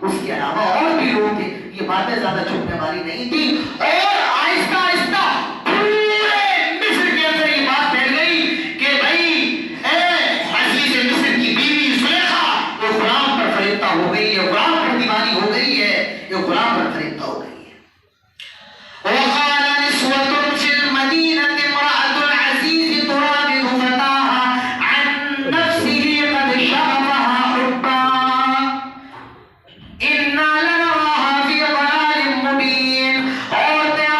اس کے علاوہ اور بھی لوگ تھے. یہ باتیں زیادہ چھپنے والی نہیں تھی. اور آہستہ آہستہ پورے مصر کے اندر یہ بات پھیل گئی کہ بھائی عزیز مصر کی بیوی زلیخا وہ غلام پر فریبتہ ہو گئی ہے، غلام پر دیوانی ہو گئی ہے، یہ غلام پر فریبتہ ہو گئی ہے. وقال نسوة في المدينة امرأة العزيز تراود فتاها عن نفسه قد شغفها حبا إنا لنراها في ضلال مبين. عورتیں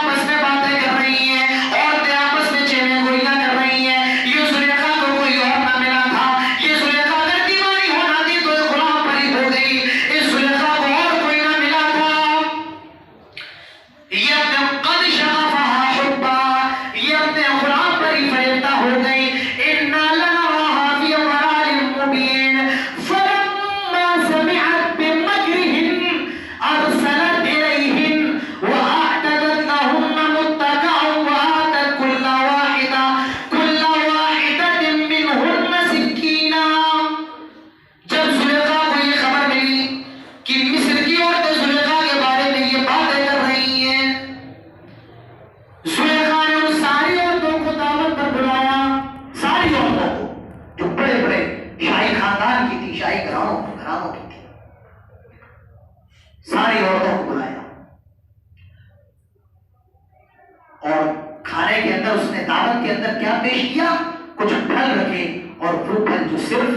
اشیاء کچھ پھل رکھے اور وہ پھل جو صرف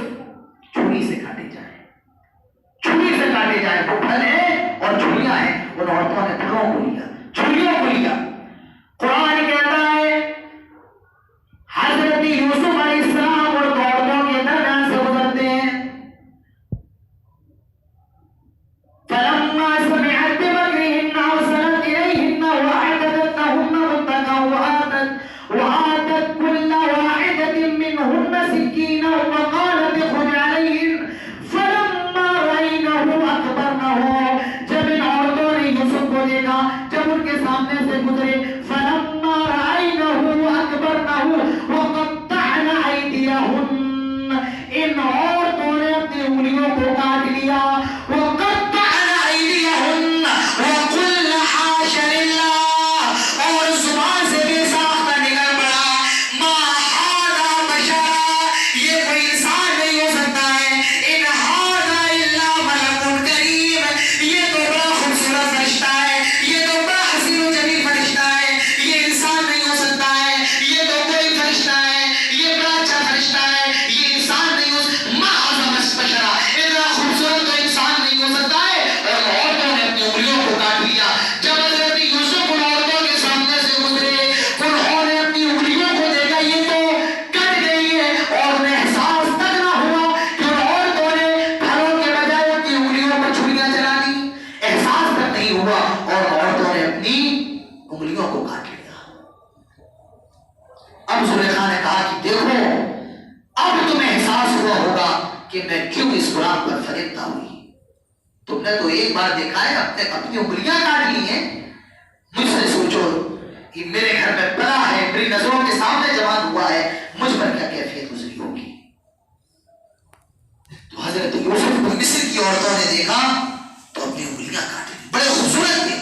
چھری سے کاٹے جائیں، چھری سے کاٹے جائیں، وہ پھل ہے اور چھریاں ہیں. ان عورتوں نے پھلوں کو لیا، چھریوں کو لیا. قرآن کہتا ہے حضرت یوسف علیہ السلام اور عورتوں کے درمیان سے گزرتے ہیں. فلما سمعت بمكرهن أرسلت إليهن وأعتدت لهن متكأ وآتت كل واحدة منهن سكينا وقالت اخرج عليهن فلما رأينه أكبرنه. جب ان عورتوں نے یوسف کو دیکھا، جب ان کے سامنے سے گزرے، فلما رأينه أكبرنه وقطعن أيديهن، ان عورتوں نے اپنی انگلیوں کو کاٹ لیا. میں کیوں اس غلام پر فریفتہ ہوئی؟ تم نے تو ایک بار دیکھا ہے اپنی انگلیاں کاٹ لی ہیں. مجھ سے سوچو کہ میرے گھر میں پلا ہے، میری نظروں کے سامنے جوان ہوا ہے، مجھ پر کیا کیفیت گزری ہوگی. تو حضرت یوسف کو مصر کی عورتوں نے دیکھا تو اپنی انگلیاں کاٹ لی. بڑے خوبصورت تھے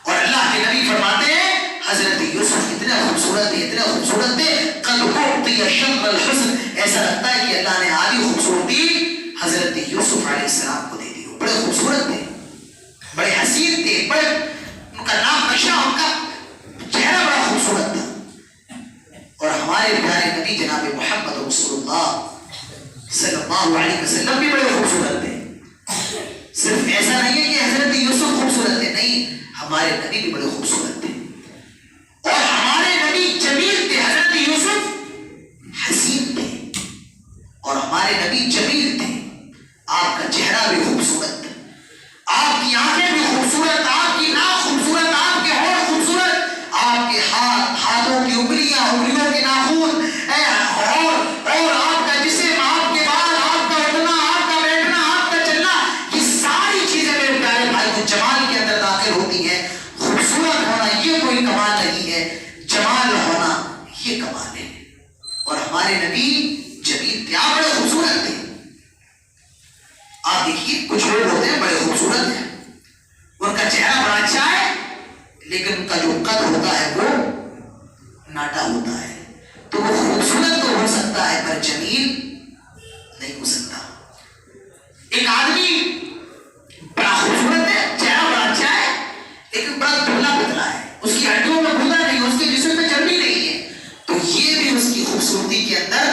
اور اللہ کے نبی فرماتے ہیں حضرت یوسف اتنے خوبصورت تھے، اتنے خوبصورت تھے، قد اعطی شطر الحسن، ایسا لگتا ہے کہ اللہ نے آدھی خوبصورتی حضرت یوسف علیہ السلام کو دے دی. بڑے خوبصورت تھے، بڑے حسین تھے، بڑے ان کا نام نقشہ، ان کا چہرہ بڑا خوبصورت تھا. اور ہمارے پیارے نبی جناب محمد رسول اللہ صلی اللہ علیہ وسلم بھی بڑے خوبصورت تھے. صرف ایسا نہیں ہے کہ حضرت یوسف خوبصورت تھے، نہیں، ہمارے نبی بھی بڑے خوبصورت تھے. اور ہمارے نبی جمیل تھے، حضرت یوسف حسین تھے اور ہمارے نبی جمیل تھے. آپ کا چہرہ بھی خوبصورت تھا، آپ کی آنکھیں بھی خوبصورت، آپ کی ناک خوبصورت، آپ کے ہونٹ خوبصورت، آپ کے ہاتھوں کی انگلیاں، انگلیوں کے ناخن، اور آپ کا جسم، آپ کے بال، آپ کا اٹھنا، آپ کا بیٹھنا، آپ کا چلنا، یہ ساری چیزیں میرے پیارے بھائی کو جمال کے اندر داخل ہوتی ہیں. خوبصورت ہونا یہ کوئی کمال نہیں ہے، جمال ہونا یہ کمال ہے. اور ہمارے نبی جمیل تھے، آپ بڑے خوبصورت تھے. آپ دیکھیے کچھ لوگ ہوتے ہیں بڑے خوبصورت ہیں، ان کا چہرہ بڑا اچھا ہے لیکن ان کا جو قد ہوتا ہے وہ ناٹا ہوتا ہے. تو وہ خوبصورت تو ہو سکتا ہے پر جمیل نہیں ہو سکتا. ایک آدمی بڑا خوبصورت ہے، چہرہ بڑا اچھا ہے لیکن بڑا دبلا پتلا ہے، اس کی ہڈیوں میں گھلا نہیں، اس کے جسم میں چربی نہیں ہے، تو یہ بھی اس کی خوبصورتی کے اندر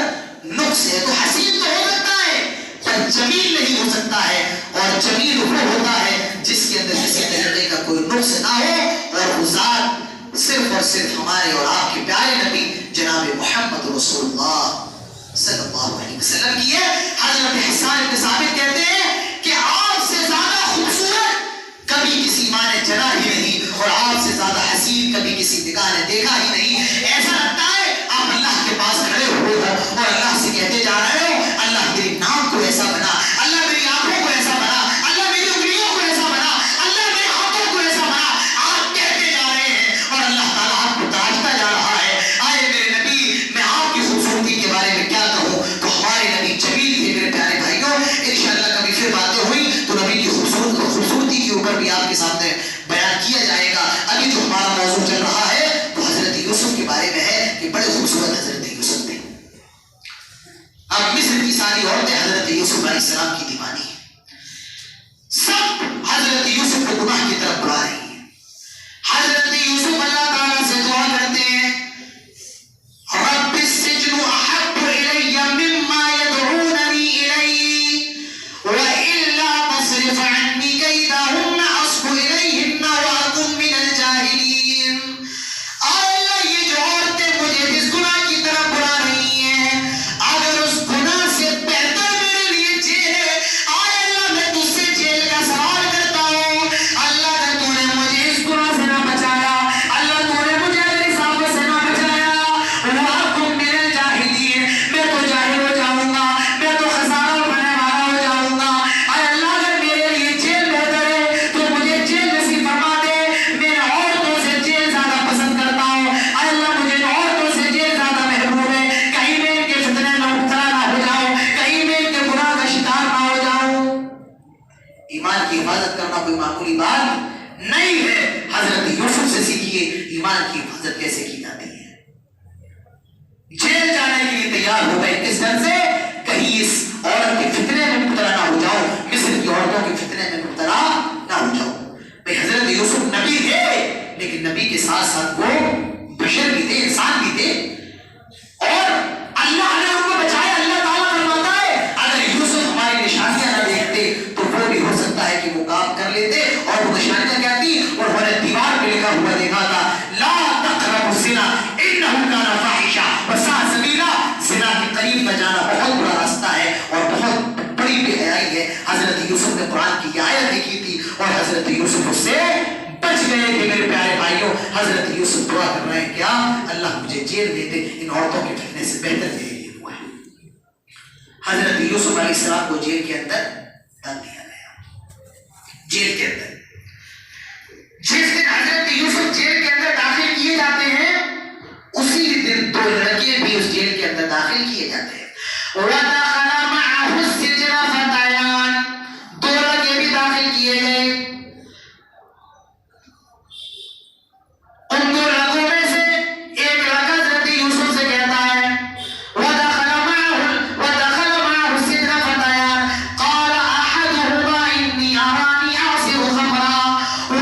نقص ہے. تو حسین تو ہو سکتا ہے پر جمیل نہیں ہو سکتا ہے. اور جمیل وہ ہوتا ہے جس کے اندر کسی طریقے کا کوئی نقص نہ ہو، اور وہ ذات صرف اور صرف ہمارے اور آپ کے پیارے نبی جناب محمد رسول اللہ صلی اللہ علیہ وسلم کی ہے. حضرت حسان بن ثابت کہتے ہیں کہ آپ سے زیادہ خوبصورت کبھی کسی ماں نے جنا ہی نہیں اور آپ سے زیادہ حسین کبھی کسی نگاہ نے دیکھا ہی نہیں. ایسا لگتا ہے آپ اللہ کے پاس کھڑے ہوئے ہو اور اللہ سے کہتے جا رہے ہو اللہ میری ناک کو ایسا بنا، اللہ میری آنکھوں کو ایسا بنا، اللہ میری انگلیوں کو ایسا بنا، اللہ میرے ہاتھوں کو ایسا بنا. آپ کہتے جا رہے ہیں اور اللہ تعالیٰ آپ کو تراشتا جا رہا ہے. آئے میرے نبی، میں آپ کی خوبصورتی کے بارے میں کیا کہوں. تو ہمارے نبی جمیل تھے میرے پیارے بھائیوں. انشاءاللہ کبھی پھر باتیں ہوئی تو نبی کی خوبصورتی کے اوپر بھی آپ کے سامنے بیان کیا جائے گا. ابھی جو ہمارا موضوع چل رہا ہے وہ حضرت یوسف کے بارے میں ہے کہ بڑے خوبصورت حضرت یوسف تھے. اب مصر کی ساری عورتیں حضرت یوسف علیہ السلام کی دیوانی ہیں، سب حضرت یوسف کو گناہ کی طرف بلا رہی ہیں. حضرت یوسف اللہ تعالیٰ سے دعا کرتے ہیں رب السجن جیل جانے کے لیے تیار ہو گئے، اس ڈر سے کہیں اس عورت کے فتنے میں مبتلا نہ ہو جاؤ، مصر کی عورتوں کے فتنے میں مبتلا نہ ہو جاؤ۔ بھئی حضرت یوسف نبی تھے، لیکن نبی کے ساتھ ساتھ وہ بشر بھی تھے، انسان بھی تھے، اور اللہ نے ان کو بچایا۔ اللہ تعالیٰ فرماتا ہے اگر یوسف ہماری نشانیاں نہ دیکھتے تو وہ بھی ہو سکتا ہے کہ وہ کام کر لیتے۔ اور وہ نشانیاں کیا تھی؟ انہوں نے دیوار پہ لکھا ہوا دیکھا تھا، لا تقربوا الزنا انہ کان فاحشہ وساء سبیلا، زنا کے قریب نہ جانا بہت بڑا راستہ ہے اور بہت بڑی بے حیائی ہے۔ حضرت یوسف نے قرآن کی یہ آیت دیکھی تھی اور حضرت یوسف اس سے بچ گئے تھے۔ میرے پیارے بھائیوں، حضرت یوسف دعا کر رہے ہیں، کیا اللہ مجھے جیل دے دے، ان عورتوں کے فتنے سے بہتر میرے لیے ہوا ہے۔ حضرت یوسف علیہ السلام کو جیل کے اندر ڈال دیا گیا، جیل کے اندر۔ جس دن حضرت یوسف جیل کے اندر داخل کیے جاتے ہیں، اسی دن دو لڑکے بھی اس جیل کے اندر داخل کیے جاتے ہیں۔ وَدَخَلَ مَعَهُ السِّجْنَ فَتَيَانِ، دو لڑکے بھی داخل کیے گئے۔ ان دو لڑکوں میں سے ایک لڑکا حضرت یوسف سے کہتا ہے وَدَخَلَ مَعَهُ السِّجْنَ فَتَيَانِ قَالَ أَحَدُهُمَا إِنِّي أَرَانِي أَعْصِرُ خَمْرًا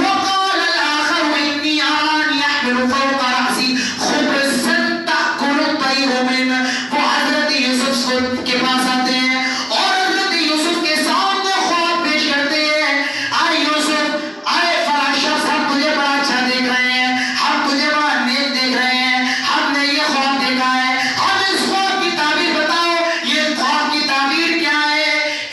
وَقَالَ الْآخَرُ إِنِّي أَرَانِي أَحْمِلُ فَوْقَ رَأْسِي خُبْزًا تَأْكُلُ الطَّيْرُ مِنْهُ۔ وہ حضرت یوسف کے پاس آتے ہیں اور حضرت یوسف کے سامنے خواب پیش کرتے ہیں، اے یوسف، اے فلاں شخص، ہم تجھے بڑا اچھا دیکھ رہے ہیں، ہم تجھے بڑا نیک دیکھ رہے ہیں، ہم نے یہ خواب دیکھا ہے، ہم اس خواب کی تعبیر بتاؤ، یہ خواب کی تعبیر کیا ہے؟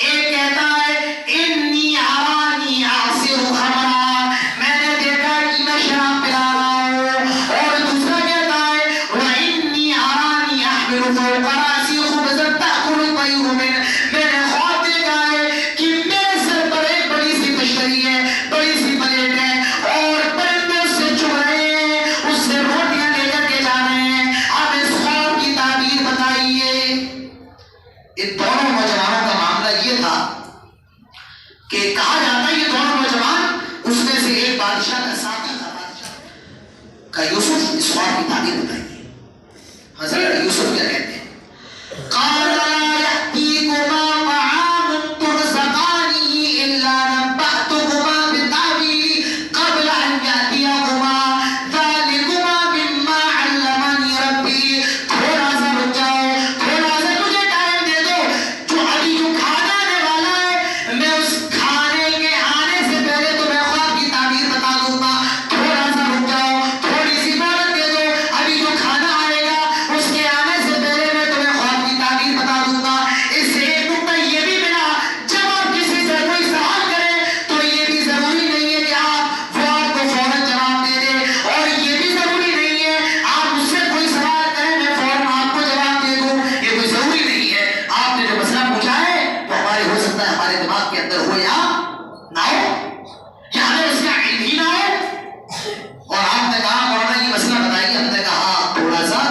ایک کہتا ہے انی ارانی اعصر خمرا، میں نے دیکھا کہ میں شراب پلا رہا ہوں، اور دوسرا کہتا ہے وانی ارانی احمل فوق رأسی خبزا تأکل الطیر منہ، میں نے خواب دیکھا ہے کہ میرے سر پر ایک بڑی سی مشتری ہے، بڑی سی پلیٹ ہے، اور پرندے اس سے چگ رہے ہیں، اس سے روٹیاں لے کر کے جا رہے ہیں، اب اس خواب کی تعبیر بتائیے۔ ان دونوں نوجوانوں کا معاملہ یہ تھا کہ کہا جاتا ہے یہ دونوں نوجوان اس میں سے ایک بادشاہ کا ساتھی تھا، بادشاہ کا یوسف اس خواب کی تعبیر بتائیے۔ حضرت یوسف کیا کہتے ہیں؟ قال لا يأتيكما طعام ترزقانه إلا نبأتكما بتأويله قبل أن يأتيكما ذلكما مما علمني ربي۔ تھوڑا سا رک جاؤ، تھوڑا سا مجھے ٹائم دے دو، جو ابھی جو کھانا آنے والا ہے میں اس کھانے کے آنے سے پہلے تمہیں خواب کی تعبیر بتا دوں گا، تھوڑا سا رک جاؤ، تھوڑی سی مہلت دے دو، ابھی جو کھانا آئے گا اس کے آنے سے پہلے میں تمہیں خواب کی تعبیر بتا دوں گا۔ اس سے ایک نکتہ یہ بھی ملا، جب آپ کسی سے کوئی سوال کریں تو یہ بھی ضروری نہیں ہے کہ آپ وہ آپ کو فوراً جواب دے دیں، اور یہ بھی ضروری نہیں ہے آپ مجھ سے کوئی سوال کریں میں فوراً آپ کو جواب دے دوں، یہ کوئی ضروری نہیں ہے۔ آپ نے جو مسئلہ پوچھا ہے وہ ہمارے ہو سکتا ہے ہمارے دماغ کے اندر ہو یا نہ ہو، یا ہمیں اس کا علم ہی نہ ہو، اور آپ نے کہا مولانا یہ مسئلہ بتائیے، ہم نے کہا ہاں تھوڑا سا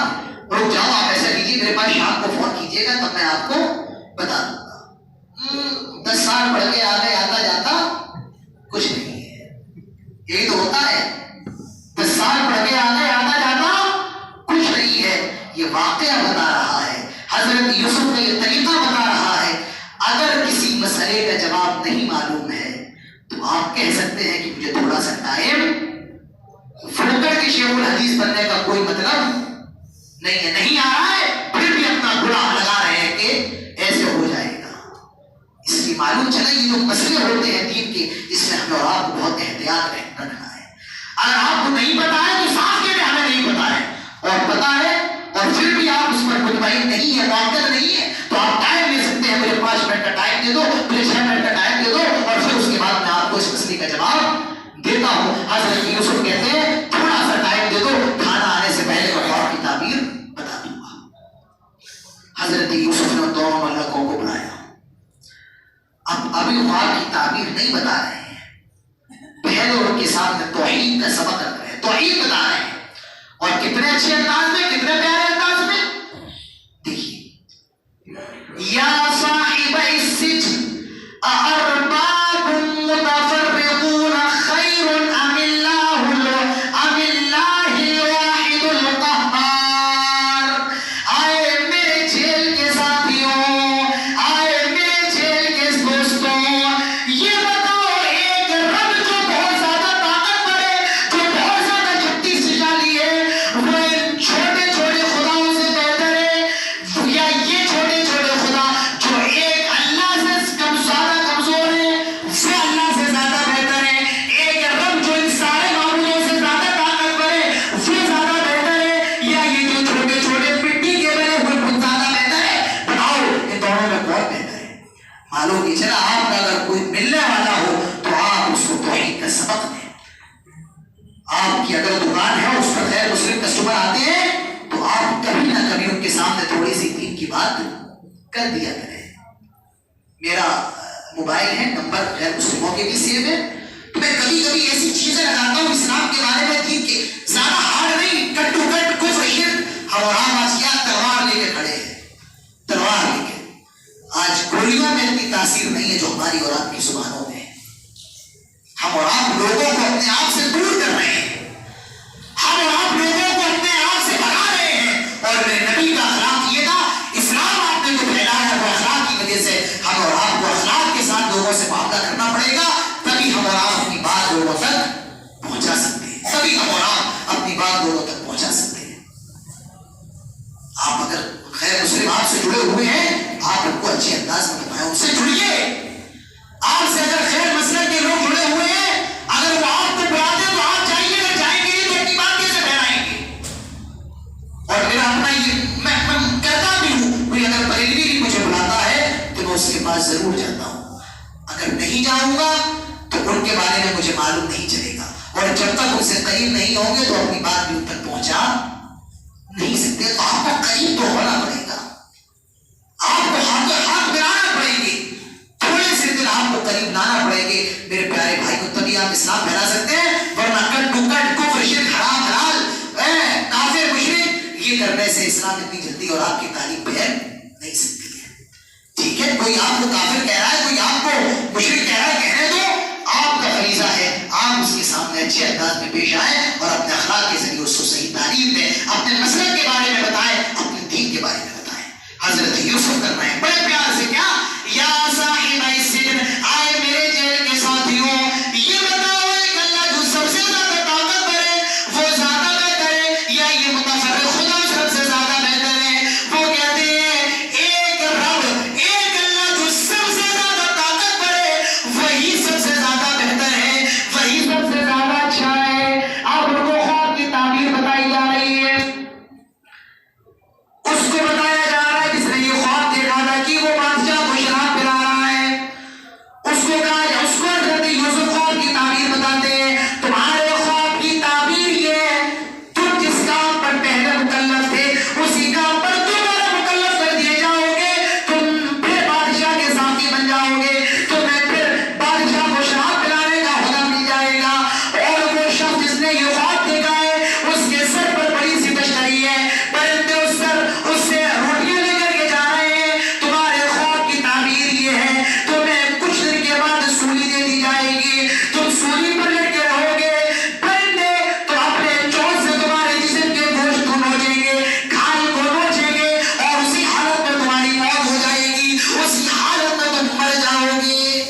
رک جاؤ، آپ ایسا کیجیے میرے پاس شام کو فون کیجیے گا تب میں آپ کو بتا دوں گا۔ 10 سال پڑھ کے آگے آتا جاتا کچھ نہیں ہے، یہی تو ہوتا ہے، 10 سال پڑھ کے آگے آتا جاتا کچھ نہیں ہے۔ یہ واقعہ بتا رہا ہے، حضرت یوسف کا یہ طریقہ بتا رہا ہے، اگر کسی مسئلے کا جواب نہیں معلوم ہے تو آپ کہہ سکتے ہیں کہ مجھے تھوڑا سا ٹائم، فوکر کے شیخ الحدیث بننے کا کوئی مطلب نہیں ہے، نہیں آ رہا ہے پھر بھی اپنا گناہ لگا رہے ہیں کہ ایسے ہو جائے گا۔ اس لیے معلوم چلا یہ جو مسئلے ہوتے ہیں دین کے، اس میں ہمیں اور آپ کو بہت احتیاط رکھنا ہے۔ اگر آپ کو نہیں پتا ہے تو صاف کہتے ہمیں نہیں پتا ہے، اور پتا ہے اور پھر بھی آپ اس پر مطمئن نہیں ہے، واقع نہیں ہے، تو آپ ٹائم لے سکتے ہیں، مجھے 5 منٹ کا ٹائم دے دو، مجھے 6 منٹ کا ٹائم دے دو، اور پھر اس کے بعد میں آپ کو اس مسئلے کا جواب دیتا ہوں۔ حضرت یوسف کہتے ہیں تھوڑا سا ٹائم دے دو، کھانا آنے سے پہلے میں خواب کی تعبیر بتا دوں گا۔ حضرت یوسف نے دونوں لڑکوں کو بلایا، اب ابھی خواب کی تعبیر نہیں بتا رہے ہیں، پہلے ان کے سامنے توحید کا سبق رکھ رہے ہیں، توحید بتا رہے ہیں، اور کتنے اچھے انداز میں، کتنے پیارے انداز میں۔ دیکھیے، یا صاحب السجن أأرباب متفرقون خير أم الله الواحد القهار۔ آئے کہ اگر دکان ہے اس پر غیر مسلم کسٹمر آتے ہیں تو آپ کبھی نہ کبھی ان کے سامنے تھوڑی سی دین کی بات کر دیا کریں. میرا موبائل ہے، نمبر غیر مسلموں کے بھی سیو ہے، تو میں کبھی کبھی ایسی چیزیں لگاتا ہوں اسلام کے بارے میں، دین کے زیادہ ہارڈ نہیں، کٹ ٹو کٹ کفر شرک. ہم اور آپ آج کیا تلوار لے کے کھڑے ہیں، تلوار لے کے. آج گولیوں میں اتنی تاثیر نہیں ہے جو ہماری اور آپ کی زبانوں میں ہے. ہم اور آپ لوگوں کو اپنے آپ سے دور کر رہے ہیں، ہم اور آپ لوگوں کو اپنے آپ سے بھگا رہے ہیں. اور میرے نبی کا اخلاق یہ تھا، اسلام آپ نے جو پھیلایا ہے وہ اخلاق کی وجہ سے. ہم اور آپ کو اخلاق کے ساتھ لوگوں سے معاملہ کرنا پڑے گا، تبھی ہم اور آپ اپنی بات لوگوں تک پہنچا سکتے ہیں، تبھی ہم اور آپ اپنی بات لوگوں تک پہنچا سکتے ہیں. آپ اگر غیر مسلم آپ سے جڑے ہوئے ہیں، آپ ان کو اچھے انداز میں بتائیں، ان سے جڑیے. آپ سے اگر خیر مسلک کے لوگ جڑے ہوئے ہیں، اگر وہ آپ کو بلاتے تو آپ جائیے، اگر جائیں گے تو اپنی بات کیسے پھیلائیں گے؟ اور میرا اپنا یہ میں کرتا بھی ہوں، کوئی اگر بریلوی بھی مجھے بلاتا ہے تو میں اس کے پاس ضرور جاتا ہوں. اگر نہیں جاؤں گا تو ان کے بارے میں مجھے معلوم نہیں چلے گا، اور جب تک ان سے قریب نہیں ہوں گے تو اپنی بات بھی ان تک پہنچا نہیں سکتے. تو آپ کو قریب تو ہونا پڑے گا، آپ کو ہاتھ ملانا پڑیں گے، تھوڑے سے دن آپ کو قریب لانا پڑیں گے میرے پیارے بھائی کو، تبھی آپ اسلام پھیلا سکتے ہیں. ورنہ کٹ ٹو کٹ کفر شرک حرام حلال کافر مشرک یہ کرنے سے اسلام اتنی جلدی اور آپ کی تعلیم پھیل نہیں سکتی ہے. ٹھیک ہے، کوئی آپ کو کافر کہہ رہا ہے، کوئی آپ کو مشرک کہہ رہا ہے، کہنے دو. آپ کا فریضہ ہے آپ اس کے سامنے اچھے انداز میں پیش آئیں اور اپنے اخلاق کے ذریعے اس کو صحیح تعلیم دیں، اپنے مسلک کے بارے میں بتائیں، اپنے دین کے بارے میں بتائیں. حضرت یوسف کر رہے ہیں بڑے پیار سے، کیا یا صاحب السجن، آئے میرے جیل کے ساتھیوں، یہ بتاؤ ایک اللہ جو سب سے زیادہ طاقتور ہے وہ زیادہ بہتر ہے، یا یہ متفرق خدا سب سے زیادہ بہتر ہے؟ وہ کہتے ہیں ایک رب، ایک اللہ جو سب سے زیادہ طاقتور ہے وہی سب سے زیادہ بہتر ہے، وہی سب سے زیادہ اچھا ہے. اب ان کو خواب کی تعبیر بتائی جا رہی ہے، اس کو بتایا جا رہا ہے جس نے یہ خواب دیکھا تھا کہ وہ بادشاہ کو شراب پلا رہا ہے. اس کو کہا، اس کو حضرت یوسف خواب کی تعبیر بتاتے ہیں، تمہارے خواب کی تعبیر یہ ہے، تم جس کام پر پہلے مکلف تھے اسی کام پر دوبارہ مکلف کر دیے جاؤ گے، تم پھر بادشاہ کے ساتھی بن جاؤ گے، تمہیں پھر بادشاہ کو شراب پلانے کا حکم مل جائے گا. اور وہ شخص جس نے یہ خواب دیکھا ہے اس کے سر پر بڑی سی تشتری ہے، پرندے اس سے روٹیاں لے کر کے جا رہے ہیں. تمہارے خواب کی تعبیر یہ ہے، تمہیں کچھ دن کے بعد سولی دے دی جائے گی، تم سولی پر لٹکے رہو گے، پرندے تو اپنے چونچ سے تمہارے جسم کے گوشت کو نوچیں گے، کھال کو نوچیں گے، اور اسی حالت میں تمہاری موت ہو جائے گی، اسی حالت میں تم مر جاؤ گے.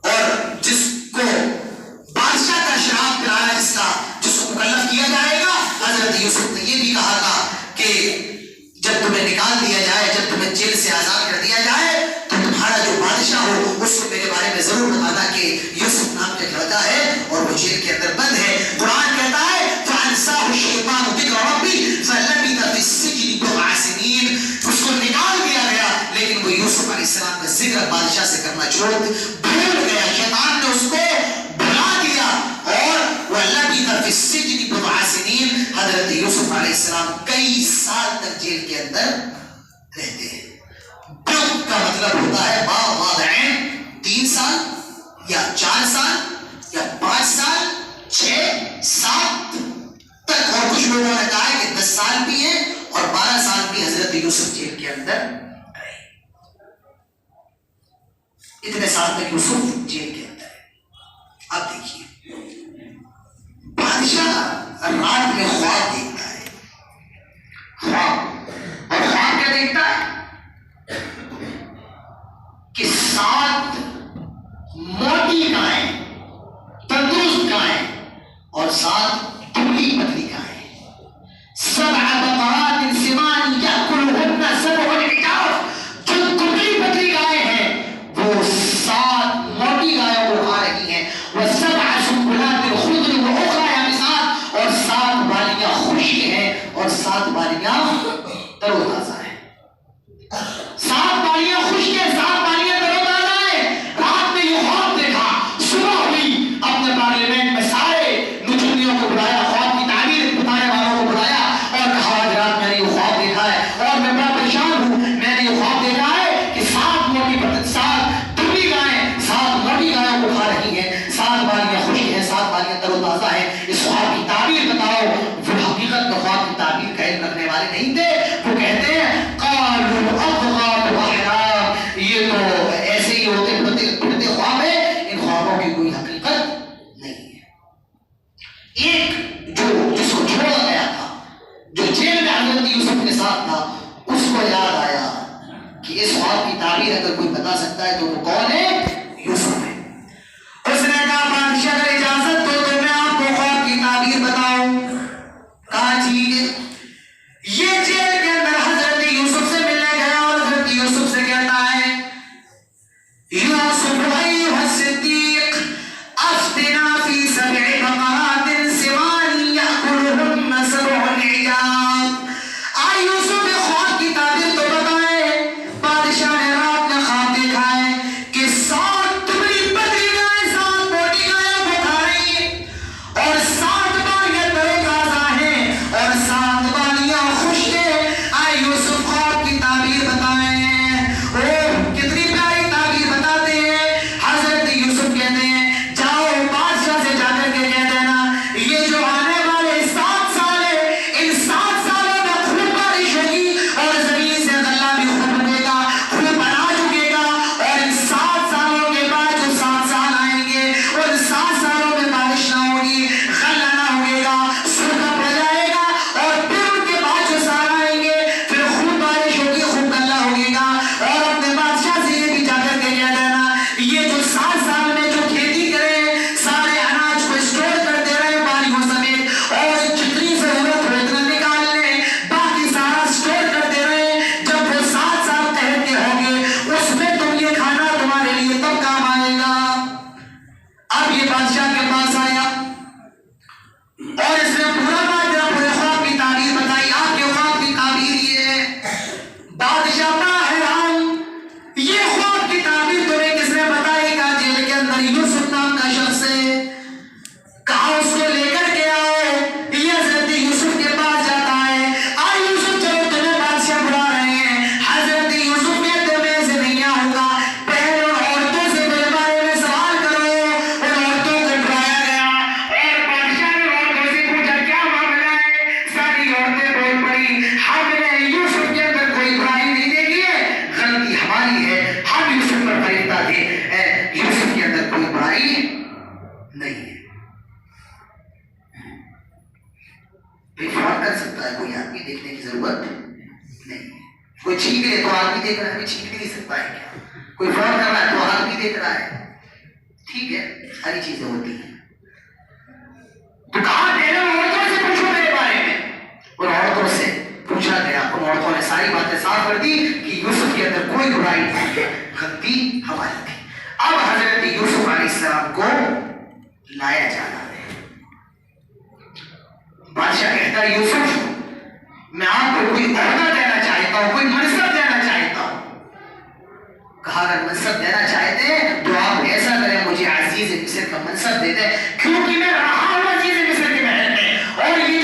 اور جس کو بادشاہ کا شراب پلانا، جس کو مکلف کیا جائے گا، حضرت یوسف نے یہ بھی کہا تھا کہ جب تمہیں نکال دیا جائے، جب تمہیں جیل سے آزاد کر دیا جائے تو تمہارا جو بادشاہ ہو اس کو میرے بارے میں ضرور بتانا کہ یوسف نام کا لڑکا ہے اور وہ جیل کے اندر بند ہے. قرآن کہتا ہے فَأَنْسَاهُ الشَّيْطَانُ ذِكْرَ رَبِّهِ فَلَبِثَ فِي السِّجْنِ بِضْعَ سِنِينَ. اس کو نکال دیا گیا لیکن وہ یوسف علیہ السلام کا ذکر بادشاہ سے کرنا بھول گیا، شیطان نے اس کو بھلا دیا، اور وَلَبِثَ فِي السِّجْنِ بِضْعَ سِنِينَ. حضرت یوسف علیہ السلام کئی سال تک جیل کے اندر رہتے ہیں. بضع کا مطلب ہوتا ہے باضعین، 3 سال یا 4 سال یا 5 سال 6 7 تک، اور کچھ لوگوں نے کہا ہے کہ 10 سال بھی ہے اور 12 سال بھی حضرت یوسف جیل کے اندر رہے. اتنے سال تک یوسف جیل کے اندر ہے. اب دیکھیے بادشاہ رات میں خواب دیکھتا ہے، خواب، اور خواب کیا دیکھتا ہے کہ 7 موٹی گائیں، تندرست گائیں، اور 7 دبلی پتلی گائیں، 7 بقرات سمان یأکلہن 7 عجاف. جو دبلی پتلی گائیں ہیں وہ 7 موٹی گایوں کو کھا رہی ہیں، وَسَبْعَ سُنبُلَاتٍ خُضْرٍ وَأُخْرَىٰ يَابِسَاتٍ، اور 7 بالیاں خشک ہیں اور 7 بالیاں یاد آیا کہ اس خواب کی تعبیر اگر کوئی بتا سکتا ہے تو وہ کون ہے؟ یوسف ہے۔ اس نے کہا بادشاہ اگر اجازت دو تو میں آپ کو خواب کی تعبیر بتاؤں۔ کہا ٹھیک ہے۔ یہ جیل کے اندر حضرت یوسف سے ملنے گیا اور حضرت یوسف سے کہتا ہے یوسف ایھا الصدیق افتنا فی سبع بقرات سمان یأکلہن سبع عجاف۔ آئے یوسف خواب کی تعبیر تو بتائے۔ بادشاہ نے رات میں خواب دیکھا ہے کہ 7 دبلی پتلی گائے 7 موٹی گائیں بکھا رہی ہیں اور 7 بالیاں ترو تازہ ہیں اور 7 بالیاں خشک ہیں۔ آئے یوسف خواب کی تعبیر بتائیں۔ اوہ کتنی پیاری تعبیر بتاتے ہیں۔ حضرت یوسف کہتے ہیں جاؤ بادشاہ سے جا کر کے کہہ دینا یہ جو آنے والے 7 سال ہیں ان 7 سالوں میں خوب بارش ہوگی اور زمین سے غلہ بھی خوب اگے گا، خوب اناج اگے گا اور ان 7 سالوں کے بعد جو 7 سال آئیں گے ان 7 سالوں میں بارش نہ ہوگی، غلہ نہ ہوگے گا، سوکھا پڑ جائے گا اور پھر ان کے بعد جو سال آئیں گے پھر خوب بارش ہوگی، خوب غلہ ہوگے گا۔ اور اپنے بادشاہ سے یہ بھی جا کر کے کہہ دینا یہ جو 7 سال میں جو کھیتی کریں سارے اناج کو اسٹور کرتے رہے بالیوں سمیت اور جتنی ضرورت ہو اتنا نکال لیں، باقی سارا اسٹور کرتے رہے۔ جب وہ 7 سال تحت کے ہوں گے اس میں تم یہ کھانا تمہارے لیے تب کام آئے گا۔ اب یہ بادشاہ کے پاس آیا اور اس نے پورا پورے خواب کی تعبیر بتائی۔ آپ کے خواب کی تعبیر یہ ہے۔ بادشاہ بڑا حیران یہ خواب کی تعبیر تمہیں کس نے بتائی؟ کہا جیل کے اندر یوسف نام کا شخص ہے۔ کہا اس کو لے کر کے آؤ۔ یہ حضرت یوسف کے پاس جاتا ہے۔ آئے یوسف چلو تمہیں بادشاہ بلا رہے ہیں۔ حضرت یوسف کہتے میں سے نہیں آؤں گا، پہلے ان عورتوں سے میرے بارے میں سوال کرو۔ ان عورتوں کو بلایا گیا اور بادشاہ نے عورتوں سے پوچھا کیا معاملہ ہے؟ ساری عورتیں بول پڑی ہم نے یوسف کے اندر کوئی برائی نہیں دیکھی ہے، غلطی ہماری ہے، ہم یوسف پر فریفتہ تھے، یوسف کے اندر کوئی برائی نہیں ہے۔ کوئی فراڈ کر سکتا ہے، کوئی آدمی دیکھنے کی ضرورت نہیں ہے۔ کوئی چھینک لے تو آدمی دیکھ رہا ہے، کوئی چھینک نہیں سکتا ہے کیا؟ کوئی فراڈ کر رہا ہے تو آدمی دیکھ رہا ہے۔ ٹھیک ہے، ساری چیزیں ہوتی ہیں۔ تو کہا پہلے عورتوں سے پوچھو میرے بارے میں۔ اور عورتوں سے پوچھا گیا، ان عورتوں نے ساری باتیں صاف کر دی کہ یوسف کے اندر کوئی برائی نہیں ہے، غلطی ہماری تھی۔ اب حضرت یوسف علیہ السلام کو لایا جا رہا ہے۔ بادشاہ کہتا ہے یوسف میں آپ کو کوئی عہدہ دینا چاہتا ہوں، کوئی منصب دینا چاہتا ہوں۔ کہا اگر منصب دینا چاہتے ہیں تو آپ ایسا کریں مجھے عزیز مصر کا منصب دے دیں، کیونکہ میں رہا ہوں عزیز مصر کے محل میں اور یہ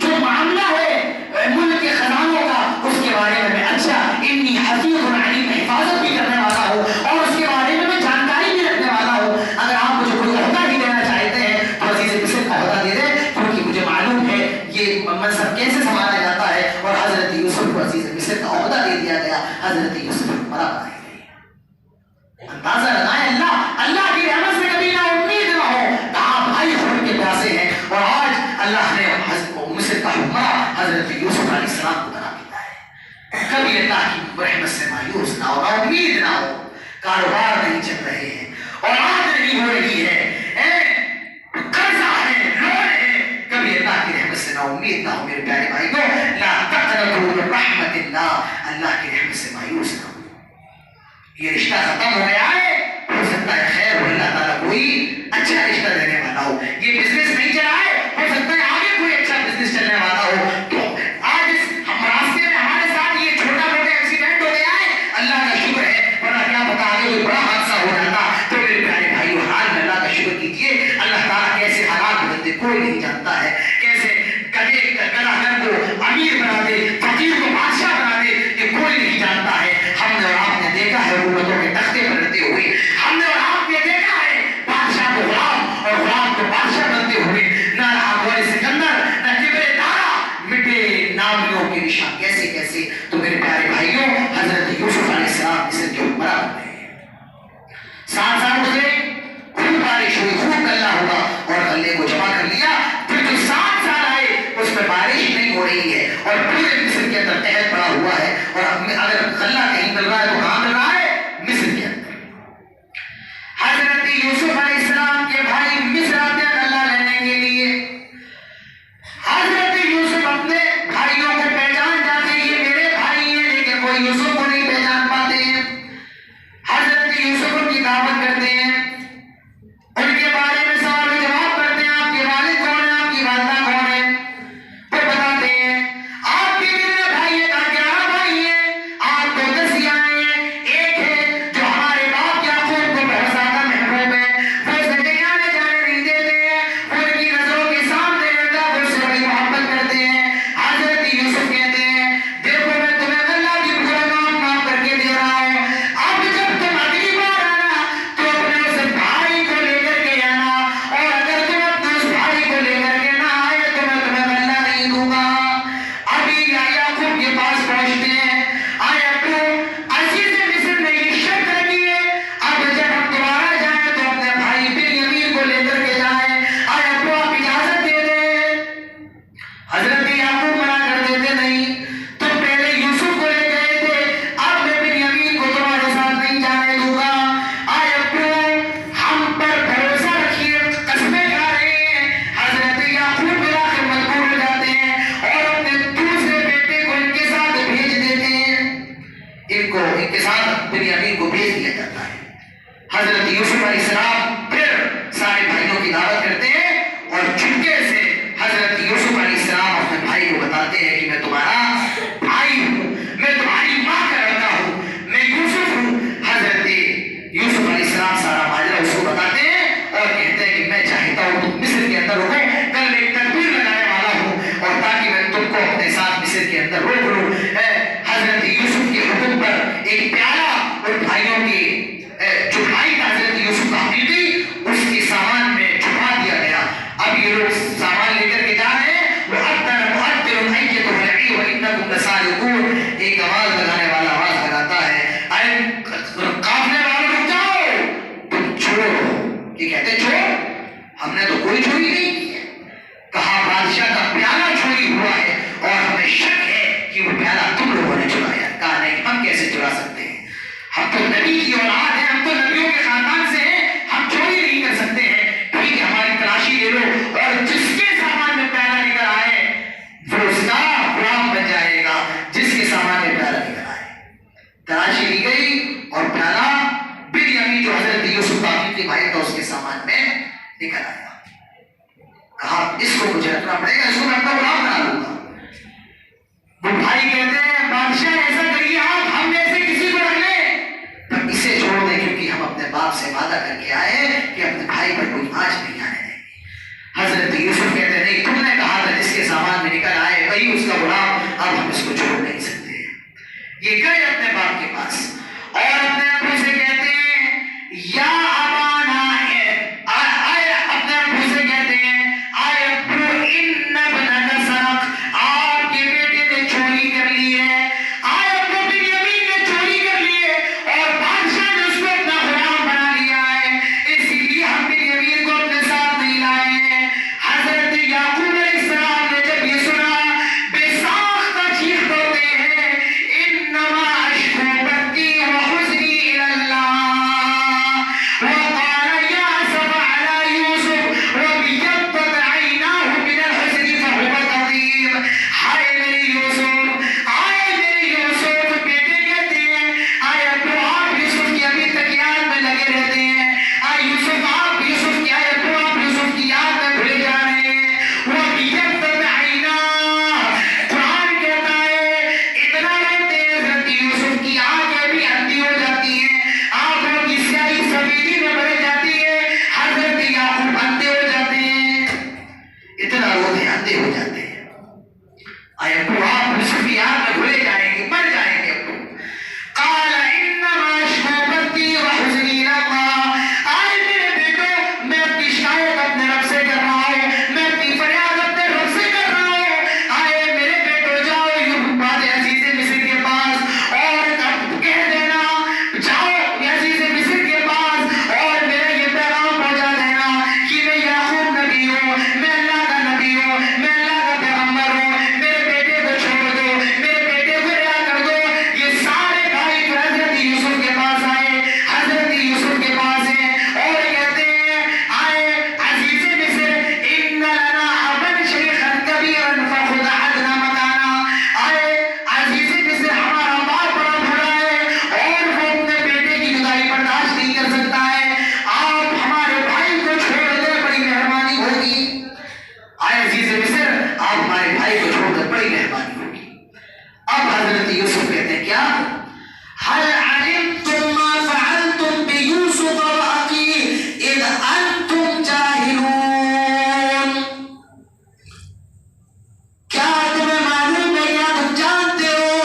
جو معاملہ ہے ملک کے خزانوں کا اس کے بارے میں اچھا انی حفیظ علیم حفاظت بھی کرنے والا ہوں اور اس کے بارے میں جانکاری بھی رکھنے والا ہوں۔ اگر آپ مجھے کوئی عہدہ بھی دینا چاہتے ہیں تو عزیز مصر کا عہدہ دے دیں، کیونکہ مجھے معلوم ہے یہ منصب کیسے سنبھالا جاتا ہے۔ اور حضرت یوسف کو عزیز مصر کا عہدہ دے دیا گیا۔ حضرت یوسف حکمراں بنائے گئے۔ اندازہ لگائیں اللہ کی رحمت سے کبھی نا امید نہ ہو۔ کہاں بھائی خون کے پیاسے ہیں اور آج اللہ نے مصر کا حکمراں حضرت یوسف علیہ السلام کو بنا دیا ہے۔ کبھی اللہ کی رحمت سے مایوس نہ ہو، نا امید نہ ہو۔ کاروبار نہیں چل رہے ہیں، اولاد نہیں ہو رہی ہے، قرضہ ہے، لون ہے، کبھی اللہ کی رحمت سے نا امید نہ ہو۔ میرے پیارے بھائیوں لا تقنطوا من رحمت اللہ کی رحمت سے مایوس نہ ہو۔ یہ رشتہ ختم ہو گیا ہے، ہو سکتا ہے خیر ہو، اللہ تعالیٰ کوئی اچھا رشتہ دینے والا ہو۔ یہ بزنس نہیں چلا ہے، ہو سکتا ہے آگے کوئی اچھا بزنس چلنے والا ہو۔ تو آج ہم راستے میں ہمارے ساتھ یہ چھوٹا موٹا ایکسیڈنٹ ہو گیا ہے، اللہ کا شکر ہے، ورنہ کیا پتا آگے کوئی بڑا حادثہ ہو جاتا۔ تو میرے پیارے بھائیو حال میں اللہ کا شکر کیجیے۔ اللہ تعالیٰ کیسے حالات بدلتے کوئی نہیں جانتا ہے، کیسے گداگر کو امیر بنا دے، فقیر کو بادشاہ بنا دے، یہ کوئی نہیں جانتا ہے۔ ہم نے اور آپ نے دیکھا ہے حکومتوں کے تختے پر رہتے ہوئے، ہم نے اور آپ نے دیکھا ہے بادشاہ کو غلام اور غلام کو بادشاہ بنتے ہوئے، نہ رہا سکندر اگر غلہ کہیں مل رہا ہے تو کہاں مل رہا ہے؟ مصر کے اندر. حضرت یوسف علیہ السلام کے بھائی مصر آتے ہیں غلہ لینے کے لیے. حضرت یوسف اپنے بھائیوں کو پہچان جاتے ہیں، یہ میرے بھائی ہیں، لیکن وہ یوسف کو نہیں پہچان پاتے ہیں. حضرت یوسف ان کی دعوت کرتے ہیں، ان کے بارے میں سوال و جواب کرتے ہیں. آپ کے والد کون ہیں؟ آپ کی والدہ کون ہے؟ وہ بتاتے ہیں. آپ کے کتنے بھائی ہیں؟ کہا 11 بھائی ہیں. آپ کو 10 آئے ہیں. ایک ہے جو ہمارے باپ یعقوب کو بہت زیادہ محبوب ہے، وہ اسے کہیں آنے جانے نہیں دیتے ہیں، وہ ان کی نظروں کے سامنے رہتا ہے، وہ اس سے بڑی محبت کرتے ہیں. حضرت یوسف کہتے ہیں دیکھو میں تمہیں غلہ بھی پورا معاف کر کے دے رہا ہوں، اب جب تم اگلی بار آنا تو اپنے اس بھائی کو لے کر کے آنا، اور اگر تم اپنے اس بھائی کو لے کر کے نہ آئے تو میں تمہیں غلہ نہیں دوں گا. ابھی یعقوب کے پاس پہنچتے ہیں. آئے ابو عزیز مصر نے یہ شرط رکھی ہے، اب جب ہم دوبارہ جائیں تو اپنے بھائی بنیامین کو لے کر کے جائیں. آئے ابو آپ اجازت دے دیں. حضرت یعقوب منع کر دیتے نہیں، تم پہلے یوسف کو لے گئے تھے، اب میں بنیامین کو تمہارے ساتھ نہیں جانے دوں گا. آئے ابو ہم پر بھروسہ رکھیے، قسمیں کھا رہے ہیں. حضرت یعقوب بالآخر مجبور ہو جاتے ہیں اور اپنے دوسرے بیٹے کو ان کے ساتھ بھیج دیتے ہیں. ان کے ساتھ بنیامین کو بھیج دیا جاتا ہے. حضرت یوسف علیہ السلام پھر سارے بھائیوں کی دعوت کرتے ہیں اور چھپکے سے حضرت یوسف علیہ السلام اپنے بھائی کو بتاتے ہیں کہ میں تمہارا بھائی ہوں، میں تمہاری ماں کا لڑکا ہوں، میں یوسف ہوں. حضرت یوسف علیہ السلام سارا ماجرا اس کو بتاتے ہیں اور کہتے ہیں کہ میں چاہتا ہوں تم مصر کے اندر رکو، کل ایک تدبیر لگانے والا ہوں اور تاکہ میں تم کو اپنے ساتھ مصر کے اندر روک لوں. حضرت یوسف کے حکم پر ایک پیالہ ان بھائیوں کی جو بھائی تھا حضرت یوسف کا حقیقی، اس کے سامان میں چھپا دیا گیا. اب یہ لوگ سامان لے کر کے جا رہے ہیں. وَأَذَّنَ مُؤَذِّنٌ أَيَّتُهَا الْعِيرُ وَإِنَّكُمْ لَسَارِقُونَ. ایک آواز لگانے والا آواز لگاتا ہے، اے قافلے والوں رک جاؤ، تم چھوڑو. یہ کہتے ہیں چھوڑو، ہم نے تو کوئی چوری نہیں کی ہے. کہا بادشاہ کا پیالہ چوری ہوا ہے اور ہمیں شک ہے کہ وہ پیالہ تم لوگوں نے چرایا. کہا نہیں، ہم کیسے چرا سکتے ہیں، ہم تو نبی کی اولاد ہیں، ہم تو نبیوں کے خاندان سے ہیں، ہم چوری نہیں کر سکتے ہیں. ٹھیک ہے ہماری تلاشی لے لو اور جس کے سامان میں پیالہ نکل آئے وہ اس کا غلام بن جائے گا. جس کے سامان میں پیالہ نکل آئے. تلاشی لی گئی اور پیالہ بنیامین جو حضرت یوسف کا حقیقی بھائی تھا اس کے سامان میں نکل آیا. کہا اس کو مجھے رکھنا پڑے گا، اس کو میں اپنا غلام بنا لوں گا. وہ بھائی کہتے ہیں بادشاہ ایسا کریے آپ، ہم میں سے کسی کو رکھ لیں پر اسے چھوڑ دیں، کیونکہ ہم اپنے باپ سے وعدہ کر کے آئے کہ اپنے بھائی پر کوئی آنچ نہیں آنے دیں گے. حضرت یوسف کہتے ہیں نہیں، تم نے کہا تھا جس کے سامان میں نکل آئے وہی اس کا غلام، اب ہم اس کو چھوڑ نہیں سکتے. یہ گئے اپنے باپ کے پاس اور اپنے ابو سے کہتے ہیں یا ابانا، آئے اپنے ابو سے کہتے ہیں آئے ابو ان ابنک سرق، آپ کے بیٹے نے چوری کر لی ہے. آئے ابو بنیامین نے چوری کر لی ہے اور بادشاہ نے اس کو اپنا غلام بنا لیا ہے، اسی لیے ہم بنیامین کو اپنے ساتھ نہیں لائے ہیں. حضرت یعقوب علیہ السلام نے جب یہ سنا بے ساختہ چیخ پڑتے ہیں انما اشکو بثی اب حضرت یوسف کہتے ہیں کیا هل علمتم ما فعلتم بيوسف وأخيه إذ أنتم جاهلون؟ کیا تمہیں معلوم ہے، کیا تم جانتے ہو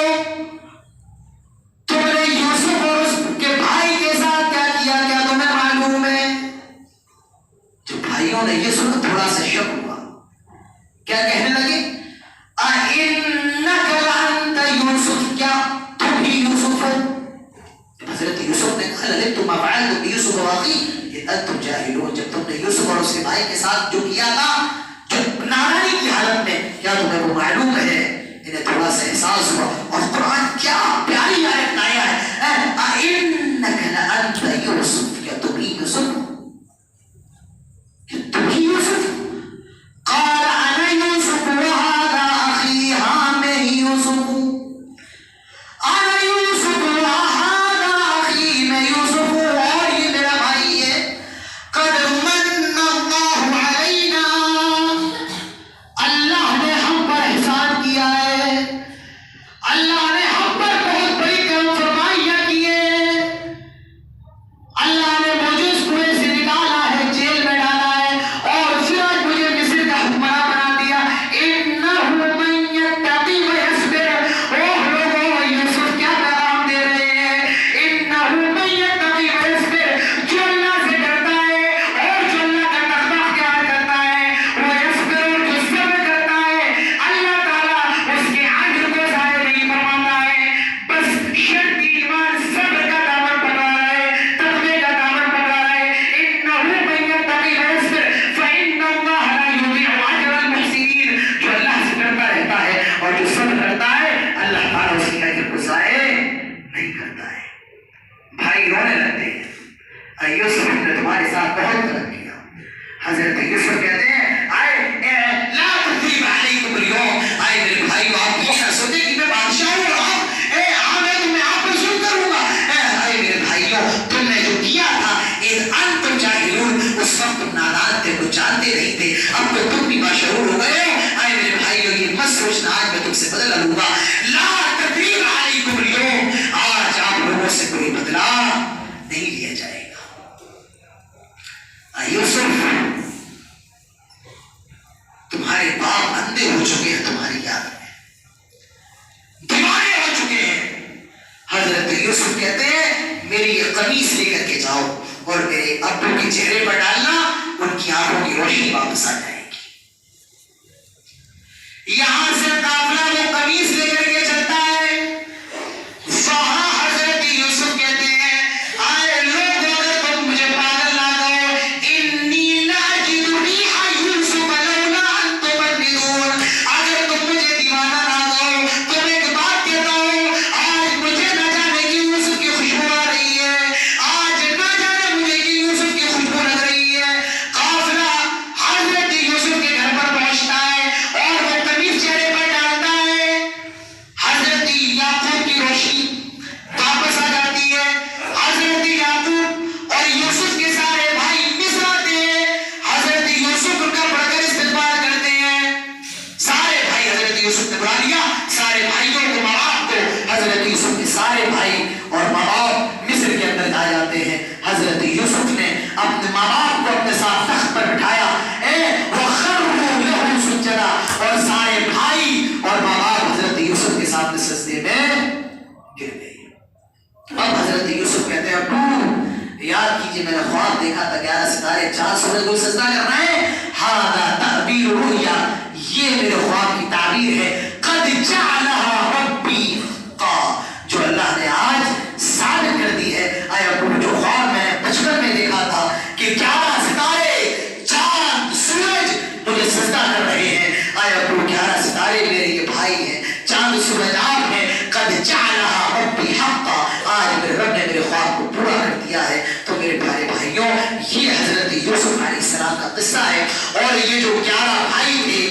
تم نے یوسف اور اس کے بھائی کے ساتھ کیا کیا؟ کیا تمہیں معلوم ہے؟ جو بھائیوں نے یہ سنا تھوڑا سا شک ہوا، کیا کہنے لگے اِنَّكَ لَأَنْتَ یوسف، کیا تم ہی یوسف ہو؟ حضرت یوسف نے کہا لَلِمْتُمْ مَا فَعَلْتُمْ بِيُوسُفَ وَأَخِيهِ إِذْ أَنْتُمْ جَاهِلُونَ، جب تم نے یوسف اور اس کے بھائی کے ساتھ جو کیا تھا، جو نادانی کی حالت میں، کیا تمہیں وہ معلوم ہے؟ انہیں تھوڑا سا احساس ہوا، اور قرآن کیا پیاری آیت لایا ہے، اِنَّكَ لَأَنْتَ یوسف، کیا تم ہی یوسف ہو؟ کیا تم ہی یوسف؟ قال انا یوسف وهذا اخی، ہاں میں ہی یوسف ہوں، انا یوسف وهذا اخی، میں یوسف ہوں اور یہ میرا بھائی ہے، قد من اللہ علینا، اللہ نے ہم پر احسان کیا ہے، اللہ نے ہم پر بہت بڑی کرم فرمائیاں کی ہے، اللہ نے مجھے اس کنویں سے نکالا ہے، جیل میں ڈالا ہے، اور پھر آج مجھے مصر کا حکمراں بنا دیا، انہ من یتقی ویصبر، اوہ لوگوں یوسف کیا پیغام دے رہے ہیں، انہ من یتقی ویصبر، جو اللہ سے ڈرتا ہے اور جو اللہ کا تقوی اختیار کرتا ہے، ویصبر، اور جو صبر کرتا ہے، اللہ تعالیٰ اس کے اجر کو ضائع نہیں فرماتا ہے، بس شرط ایمان صبر کا دامن پکڑا ہے، تقوی کا دامن پکڑا ہے، انہ من یتقی ویصبر فإن اللہ لا یضیع اجر المحسنین، جو اللہ سے ڈرتا رہتا ہے اور جو صبر کرتا ہے اللہ تعالیٰ اس کے اجر کو ضائع نہیں کرتا ہے۔ بھائی رونے لگتے ہیں، یوسف نے تمہارے ساتھ بہت غلط کیا۔ حضرت یوسف کہتے ہیں لا تثریب علیکم اليوم، آئے میرے بھائیو آپ یہ نہ سوچیں کہ میں بادشاہ ہوں اور میں تمہیں آپ پر ظلم کروں گا، آئے میرے بھائیو تم نے جو کیا تھا اذ انتم جاہلون، اس وقت تم نادان تھے، کچھ جانتے نہیں تھے، اب تو تم بھی باشعور ہو گئے ہو، آئے میرے بھائیو یہ مت سوچنا آج میں تم سے بدلہ لوں گا، لا تثریب علیکم اليوم، آج آپ لوگوں سے کوئی بدلہ نہیں لیا جائے گا۔ یوسف تمہارے باپ اندھے ہو چکے ہیں، تمہاری یاد میں دیوانے ہو چکے ہیں۔ حضرت یوسف کہتے ہیں میری یہ قمیص لے کر کے جاؤ اور میرے ابو کے چہرے پر ڈالنا، ان کی آنکھوں کی روشنی واپس آ جائے گی۔ یہاں سے قافلہ وہ قمیص لے کر کے چلتا ہے، وہاں حضرت یوسف کہتے ہیں آئے لوگ اگر تم مجھے پاگل نہ کہو، انی لاجد ریح یوسف لولا ان تبردون، اگر تم مجھے دیوانہ نہ کہو تو میں ایک بات کہتا ہوں، آج مجھے نہ جانے کی یوسف کی خوشبو آ رہی ہے، آج نہ جانے مجھے کی یوسف کی خوشبو لگ رہی ہے۔ قافلہ حضرت یوسف کے گھر پر پہنچتا ہے اور وہ قمیص چہرے پر ڈالتا ہے، حضرت یعقوب کی روشنی واپس آ جاتی ہے، حضرت یعقوب اور یوسف کے سارے بھائی مصر آتے ہیں، حضرت یوسف کا بڑھ کر استقبال کرتے ہیں، سارے بھائی حضرت یوسف نے بلا لیا، سارے بھائیوں کو ماں باپ کو، حضرت یوسف کے سارے بھائی اور ماں باپ مصر کے اندر آ جاتے ہیں، حضرت یوسف نے اپنے ماں باپ کو اپنے ساتھ تخت پر بٹھایا، وَخَرُّوا لَهُ سُجَّدًا، اور سارے بھائی اور ماں باپ حضرت یوسف کے ساتھ سجدے میں گر گئے۔ اب حضرت یوسف کہتے ہیں ابو یاد کیجئے میں نے خواب دیکھا تھا 11 ستارے 4 سورج کو سجدہ کر رہے ہیں، ہذا تعبیر رؤیا، یہ میرے خواب کی تعبیر ہے، قد جعلها ربی حقا، جو اللہ نے آج ثابت کر دی ہے۔ اے ابو جو خواب میں نے بچپن میں دیکھا تھا کہ 11 ستارے چاند سورج مجھے سجدہ کر رہے ہیں، اے ابو 11 ستارے میرے یہ بھائی ہیں، چاند سورج آپ ہیں، قد جعلها ربی حقا، آج میرے رب نے میرے خواب کو پورا کر دیا ہے۔ تو میرے پیارے بھائیوں یہ حضرت یوسف علیہ السلام کا قصہ ہے، اور یہ جو 11 بھائی تھے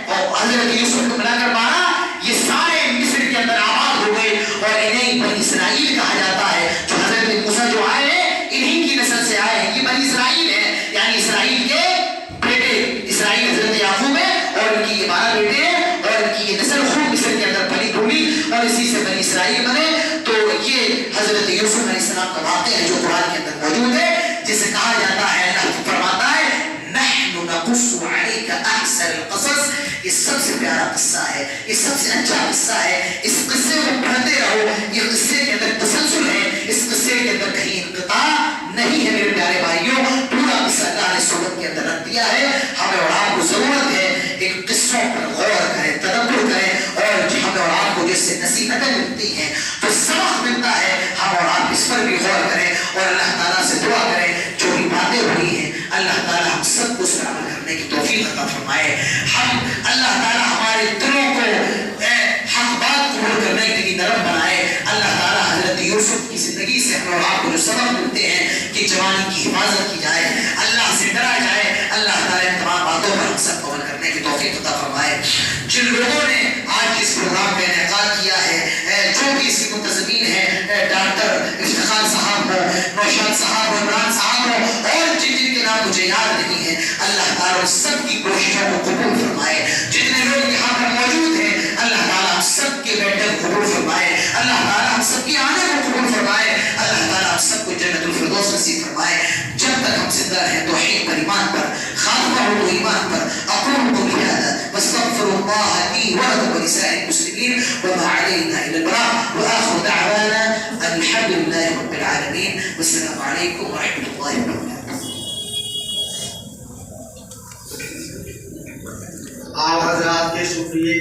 اور حضرت یوسف کو ملا کر مارا، یہ سارے مصر کے اندر آباد ہو گئے، اور انہیں بنی اسرائیل کہا جاتا ہے، جو حضرت موسیٰ جو آئے ہیں انہیں کی نسل سے آئے ہیں، یہ بنی اسرائیل ہے، یعنی اسرائیل کے بیٹے، اسرائیل حضرت یعقوب ہے اور ان کی یہ 12 بیٹے ہیں، اور ان کی یہ نسل خوب مصر کے اندر پلی پھولی، اور اسی سے بنی اسرائیل بنے. تو یہ حضرت یوسف علیہ السلام کا واقعہ ہے جو قرآن کے اندر موجود ہے, جسے کہا جاتا ہے, اللہ فرماتا ہے نحن نقص علیک احسن القصص. یہ سب سے پیارا قصہ ہے, یہ سب سے اچھا قصہ ہے. اس قصے کو پڑھتے رہو, یہ قصے کے اندر تسلسل ہے, اس قصے کے اندر کہیں انقطاع نہیں ہے. میرے پیارے بھائیوں, پورا قصہ اللہ نے صورت کے اندر رکھ دیا ہے. ہمیں اور آپ کو ضرورت ہے ایک قصوں پر غور کریں, تدبر کریں, اور ہمیں اور آپ کو جس سے نصیحتیں ملتی ہیں, تو سبق ملتا ہے, ہم اور آپ اس پر بھی غور کریں اور اللہ تعالیٰ سے دعا کریں جو بھی باتیں ہوئی ہیں اللہ تعالیٰ ہم سب کو اس پر عمل کرنے کی توفیق عطا فرمائے. ہم اللہ تعالیٰ ہمارے دلوں کو حق بات قبول کرنے کے لیے نرم بنائے. اللہ تعالیٰ حضرت یوسف کی زندگی سے ہم اور آپ کو جو سبق ملتے ہیں کہ جوانی کی حفاظت کی جائے, اللہ سے ڈرا جائے, اللہ تعالیٰ ان تمام باتوں پر ہم سب کو عمل کرنے کی توفیق عطا فرمائے. جن لوگوں نے آج اس پروگرام کا انعقاد کیا ہے, جو بھی اس کے منتظمین ہیں, ڈاکٹر افتخار صاحب ہو, نوشاد صاحب ہو, عمران صاحب ہو, اور جن جن کے نام مجھے یاد نہیں ہے, اللہ تعالیٰ سب کی کوششوں کو قبول فرمائے. جتنے لوگ یہاں پر موجود ہیں اللہ تعالیٰ ہم سب کے بیٹھے کو قبول فرمائے, اللہ تعالیٰ ہم سب کی آنے کو قبول فرمائے, اللہ تعالیٰ ہم سب کو جنت الفردوس نصیب فرمائے. جب تک ہم زندہ رہیں توحید پر, ایمان پر, خاتمہ ہو ایمان پر. اقول قولی ھذا واستغفر اللہ لي ولكم ولسائر المسلمين وما علينا الا البلاغ واخر دعوانا ان الحمد لله رب العالمين والسلام عليكم ورحمه الله وبركاته. آپ حضرات کے شکریہ